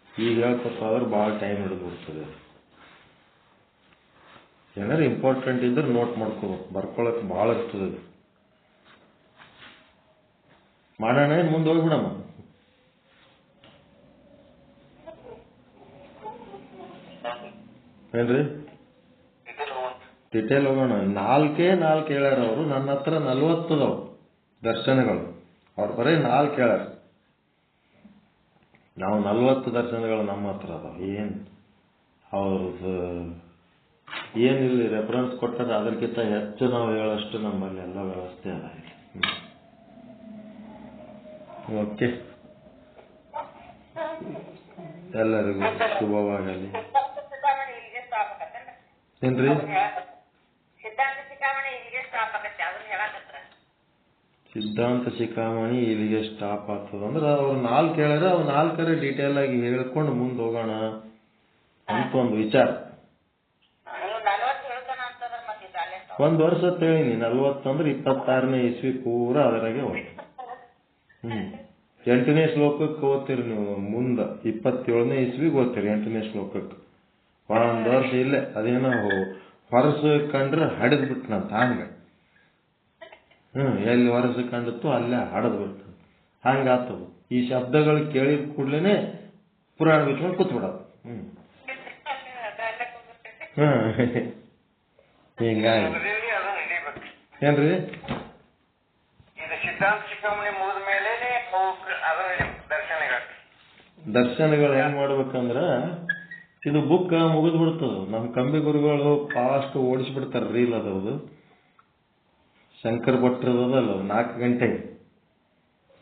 ಈಗ ಹೇಳ್ಕೊತ ಆದ್ರೆ ಭಾಳ ಟೈಮ್ ಹಿಡಿದ್ಬಿಡ್ತದೆ. ಏನಾರು ಇಂಪಾರ್ಟೆಂಟ್ ಇದ್ರೆ ನೋಟ್ ಮಾಡ್ಕೋಬೇಕು, ಬರ್ಕೊಳಕ್ ಭಾಳ ಇರ್ತದೆ. ಮಾಡೋಣ, ಏನು ಮುಂದೆ ಹೋಗ್ಬಿಡಮ್ಮ. ಏನ್ರಿ? ಡಿಟೇಲ್ ಹೋಗೋಣ. 4 ಹೇಳ್ಯಾರ ಅವರು. ನನ್ನ ಹತ್ರ 40 ಅದಾವ ದರ್ಶನಗಳು. ಅವ್ರು ಬರೀ 4 ಹೇಳ್ಯಾರ. ನಾವು 40 ದರ್ಶನಗಳು ನಮ್ಮ ಹತ್ರ ಅದಾವ. ಅವ್ರದ್ದು ಏನಿಲ್ಲ, ರೆಫರೆನ್ಸ್ ಕೊಟ್ಟರೆ ಅದಕ್ಕಿಂತ ಹೆಚ್ಚು ನಾವು ಹೇಳೋಷ್ಟು ನಮ್ಮಲ್ಲಿ ಎಲ್ಲ ವ್ಯವಸ್ಥೆ ಅದ. ಓಕೆ, ಎಲ್ಲರಿಗೂ ಶುಭವಾಗಲಿ. ಏನ್ರಿ? ಸಿದ್ಧಾಂತ ಶಿಖಾಮಣಿ ಇಲ್ಲಿಗೆ ಸ್ಟಾಪ್ ಆಗ್ತದಂದ್ರೆ ಅವ್ರು 4 ಹೇಳ್ಯಾರ. ಅವ್ 4 ಡೀಟೇಲ್ ಆಗಿ ಹೇಳ್ಕೊಂಡು ಮುಂದೆ ಹೋಗೋಣ ಅಂತ ಒಂದು ವಿಚಾರ. 1 ವರ್ಷ ಹೇಳಿನಿ. 40 ಅಂದ್ರೆ 26ನೇ ಇಸ್ವಿ ಪೂರ ಅದರಾಗೆ ಹೋಗಿ 8ನೇ ಶ್ಲೋಕಕ್ಕೆ ಓದ್ತೀರಿ ನೀವು. ಮುಂದೆ 27ನೇ ಇಸ್ವಿಗೆ ಓದ್ತೀರಿ 8ನೇ ಶ್ಲೋಕಕ್ಕೆ. 1 ವರ್ಷ ಇಲ್ಲೇ ಅದೇನೋ ಹೊರಸ ಕಂಡ್ರೆ ಹಡಿದ್ ಬಿಟ್ನಂತ ಹಂಗ. ಎಲ್ಲಿ ಹೊರಸ ಕಂಡಿತ್ತು ಅಲ್ಲೇ ಹಡದ್ ಬಿಡ್ತ. ಹಂಗಾಗ್ತದ. ಈ ಶಬ್ದಗಳು ಕೇಳಿದ ಕೂಡ್ಲೇನೆ ಪುರಾಣ ಬಿಚ್ಕೊಂಡು ಕೂತ್ಬಿಡೋದು. ಹಿಂಗಾಗಿ ಏನ್ರಿ? ದರ್ಶನಗಳು ಹೆಂಗ್ ಮಾಡ್ಬೇಕಂದ್ರ ಇದು ಬುಕ್ ಮುಗಿದ್ ಬಿಡ್ತದ. ನಮ್ ಕಂಬಿ ಗುರುಗಳು ಫಾಸ್ಟ್ ಓಡಿಸ್ಬಿಡ್ತಾರ. ರೀಲ್ ಅದೌದು ಶಂಕರ್ ಭಟ್ರದಲ್ಲ 4 ಗಂಟೆಗೆ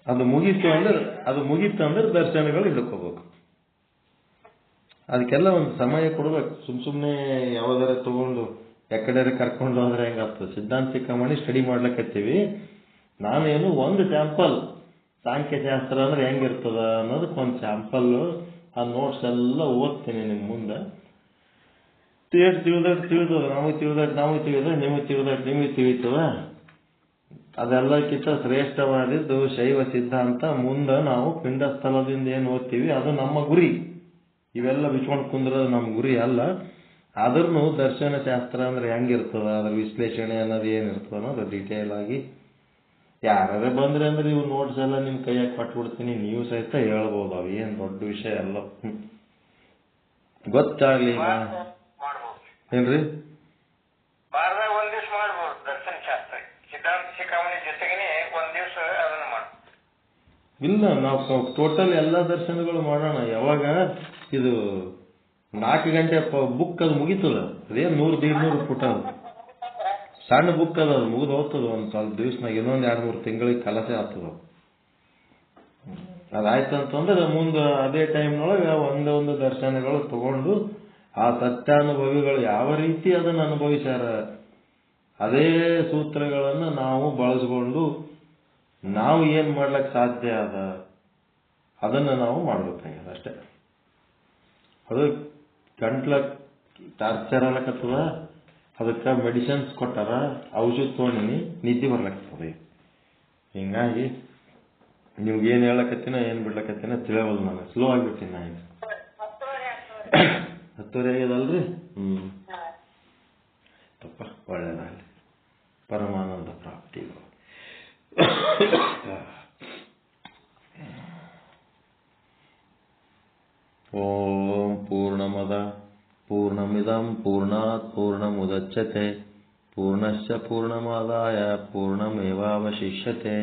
ಅದು ಮುಗೀತು ಅಂದ್ರೆ ದರ್ಶನಗಳು ಹಿಡ್ಕೋಬೇಕು. ಅದಕ್ಕೆಲ್ಲ ಒಂದು ಸಮಯ ಕೊಡ್ಬೇಕು. ಸುಮ್ನೆ ಯಾವ್ದಾರ ತಗೊಂಡು ಯಾಕಡೆ ಕರ್ಕೊಂಡು ಹೋದ್ರೆ ಹೆಂಗಾಗ್ತದೆ. ಸಿದ್ಧಾಂತ ಶಿಖಾಮಣಿ ಸ್ಟಡಿ ಮಾಡ್ಲಿಕ್ಕತ್ತೀವಿ. ನಾನೇನು ಒಂದು ಸ್ಯಾಂಪಲ್ ಸಾಂಖ್ಯಶಾಸ್ತ್ರ ಅಂದ್ರೆ ಹೆಂಗಿರ್ತದ ಅನ್ನೋದಕ್ಕೆ ಒಂದು ಸ್ಯಾಂಪಲ್ಲು ಆ ನೋಟ್ಸ್ ಎಲ್ಲ ಓದ್ತೀನಿ ನಿಮ್ಮ ಮುಂದೆ. ತಿಳಿದದ ನಮಗೆ ತಿಳಿದ ನಿಮಗೆ ತಿಳಿತದ. ಅದೆಲ್ಲಕ್ಕಿಂತ ಶ್ರೇಷ್ಠವಾದದ್ದು ಶೈವ ಸಿದ್ಧಾಂತ. ಮುಂದೆ ನಾವು ಪಿಂಡ ಸ್ಥಳದಿಂದ ಏನು ಓದ್ತೀವಿ ಅದು ನಮ್ಮ ಗುರಿ. ಇವೆಲ್ಲ ಬಿಚ್ಕೊಂಡು ಕುಂದ್ರದ ನಮ್ಮ ಗುರಿ ಅಲ್ಲ. ಆದ್ರೂ ದರ್ಶನ ಶಾಸ್ತ್ರ ಅಂದ್ರೆ ಹೆಂಗಿರ್ತದ, ಅದ್ರ ವಿಶ್ಲೇಷಣೆ ಅನ್ನೋದು ಏನಿರ್ತದ ಅನ್ನೋದು ಡೀಟೇಲ್ ಆಗಿ ಯಾರೇ ಬಂದ್ರೆ ಅಂದ್ರೆ ಇವು ನೋಟ್ಸ್ ಎಲ್ಲ ನಿಮ್ಮ ಕೈಯಾಗಿ ಕೊಟ್ಬಿಡ್ತೀನಿ. ನೀವು ಸಹಿತ ಹೇಳ್ಬೋದು. ಅವು ಏನು ದೊಡ್ಡ ವಿಷಯ ಅಲ್ಲ. ಗೊತ್ತಾಗ್ಲಿ ಏನ್ರಿ ವಾರದಾಗ ಒಂದ್ ದಿವ್ಸ ಮಾಡ್ಬೋದು ದರ್ಶನ ಶಾಸ್ತ್ರ. ಸಿದ್ಧಾಂತ ಶಿಖಾಮಣಿ ಜೊತೆಗೇನೆ ಒಂದ್ ದಿವ್ಸ ಅದನ್ನ ಮಾಡ. ಇಲ್ಲ, ನಾವು ಟೋಟಲ್ ಎಲ್ಲ ದರ್ಶನಗಳು ಮಾಡೋಣ. ಯಾವಾಗ ಇದು 4 ಗಂಟೆ ಬುಕ್ ಅದು ಮುಗೀತದ. ಅದೇನು 100-200 ಪುಟ ಸಣ್ಣ ಬುಕ್ ಅದ. ಅದು ಮುಗಿದು ಹೋಗ್ತದ ಒಂದು ಸ್ವಲ್ಪ ದಿವ್ಸನಾಗ. ಇನ್ನೊಂದು 2-3 ತಿಂಗಳಿಗೆ ಕಲಸೆ ಆಗ್ತದ. ಅದಾಯ್ತಂತಂದ್ರೆ ಮುಂದೆ ಅದೇ ಟೈಮ್ನೊಳಗೆ ಒಂದೊಂದು ದರ್ಶನಗಳು ತಗೊಂಡು ಆ ಸತ್ಯಾನುಭವಿಗಳು ಯಾವ ರೀತಿ ಅದನ್ನು ಅನುಭವಿಸ್ಯಾರ ಅದೇ ಸೂತ್ರಗಳನ್ನು ನಾವು ಬಳಸ್ಕೊಂಡು ನಾವು ಏನು ಮಾಡ್ಲಿಕ್ಕೆ ಸಾಧ್ಯ ಅದ ಅದನ್ನು ನಾವು ಮಾಡ್ಬೇಕಾಗ್ಯದ ಅಷ್ಟೇ. ಅದು ಗಂಟ್ಲ ಟಾರ್ಚರ್ ಆಗಕತ್ತದ, ಅದಕ್ಕೆ ಮೆಡಿಸಿನ್ಸ್ ಕೊಟ್ಟಾರ, ಔಷಧ ತೊಗೊಂಡಿನಿ, ನಿದ್ದೆ ಬರ್ಲಕ್ಕತ್ತದ. ಹಿಂಗಾಗಿ ನಿಮ್ಗೇನು ಹೇಳಕತ್ತೀನ ಏನು ಬಿಡ್ಲಕತ್ತೀನ ತಿಳಿಯವಲ್ಲ. ನಾನು ಸ್ಲೋ ಆಗಿಬಿಡ್ತೀನಿ. ನಾ ಈಗ 10 ಆಗ್ಯದಲ್ರಿ. ತಪ್ಪ ಒಳ್ಳೆಯದಾಗಲಿ. ಪರಮಾನಂದ ಪ್ರಾಪ್ತಿ. ಓಂ ಪೂರ್ಣಮದ ಪೂರ್ಣಮಿದಂ ಪೂರ್ಣಾತ್ ಪೂರ್ಣಮುದಚ್ಯತೆ ಪೂರ್ಣಸ್ಯ ಪೂರ್ಣಮಾದಾಯ ಪೂರ್ಣಮೇವಾವಶಿಷ್ಯತೆ.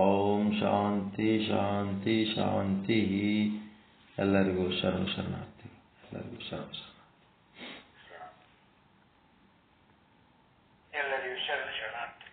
ಓಂ ಶಾಂತಿ ಶಾಂತಿ ಶಾಂತಿ. ಎಲ್ಲರಿಗೂ ಶರಣಾರ್ಥಿ. ಎಲ್ಲರಿಗೂ ಎಲ್ಲರಿಗೂ ಶರಣಾರ್ಥಿ.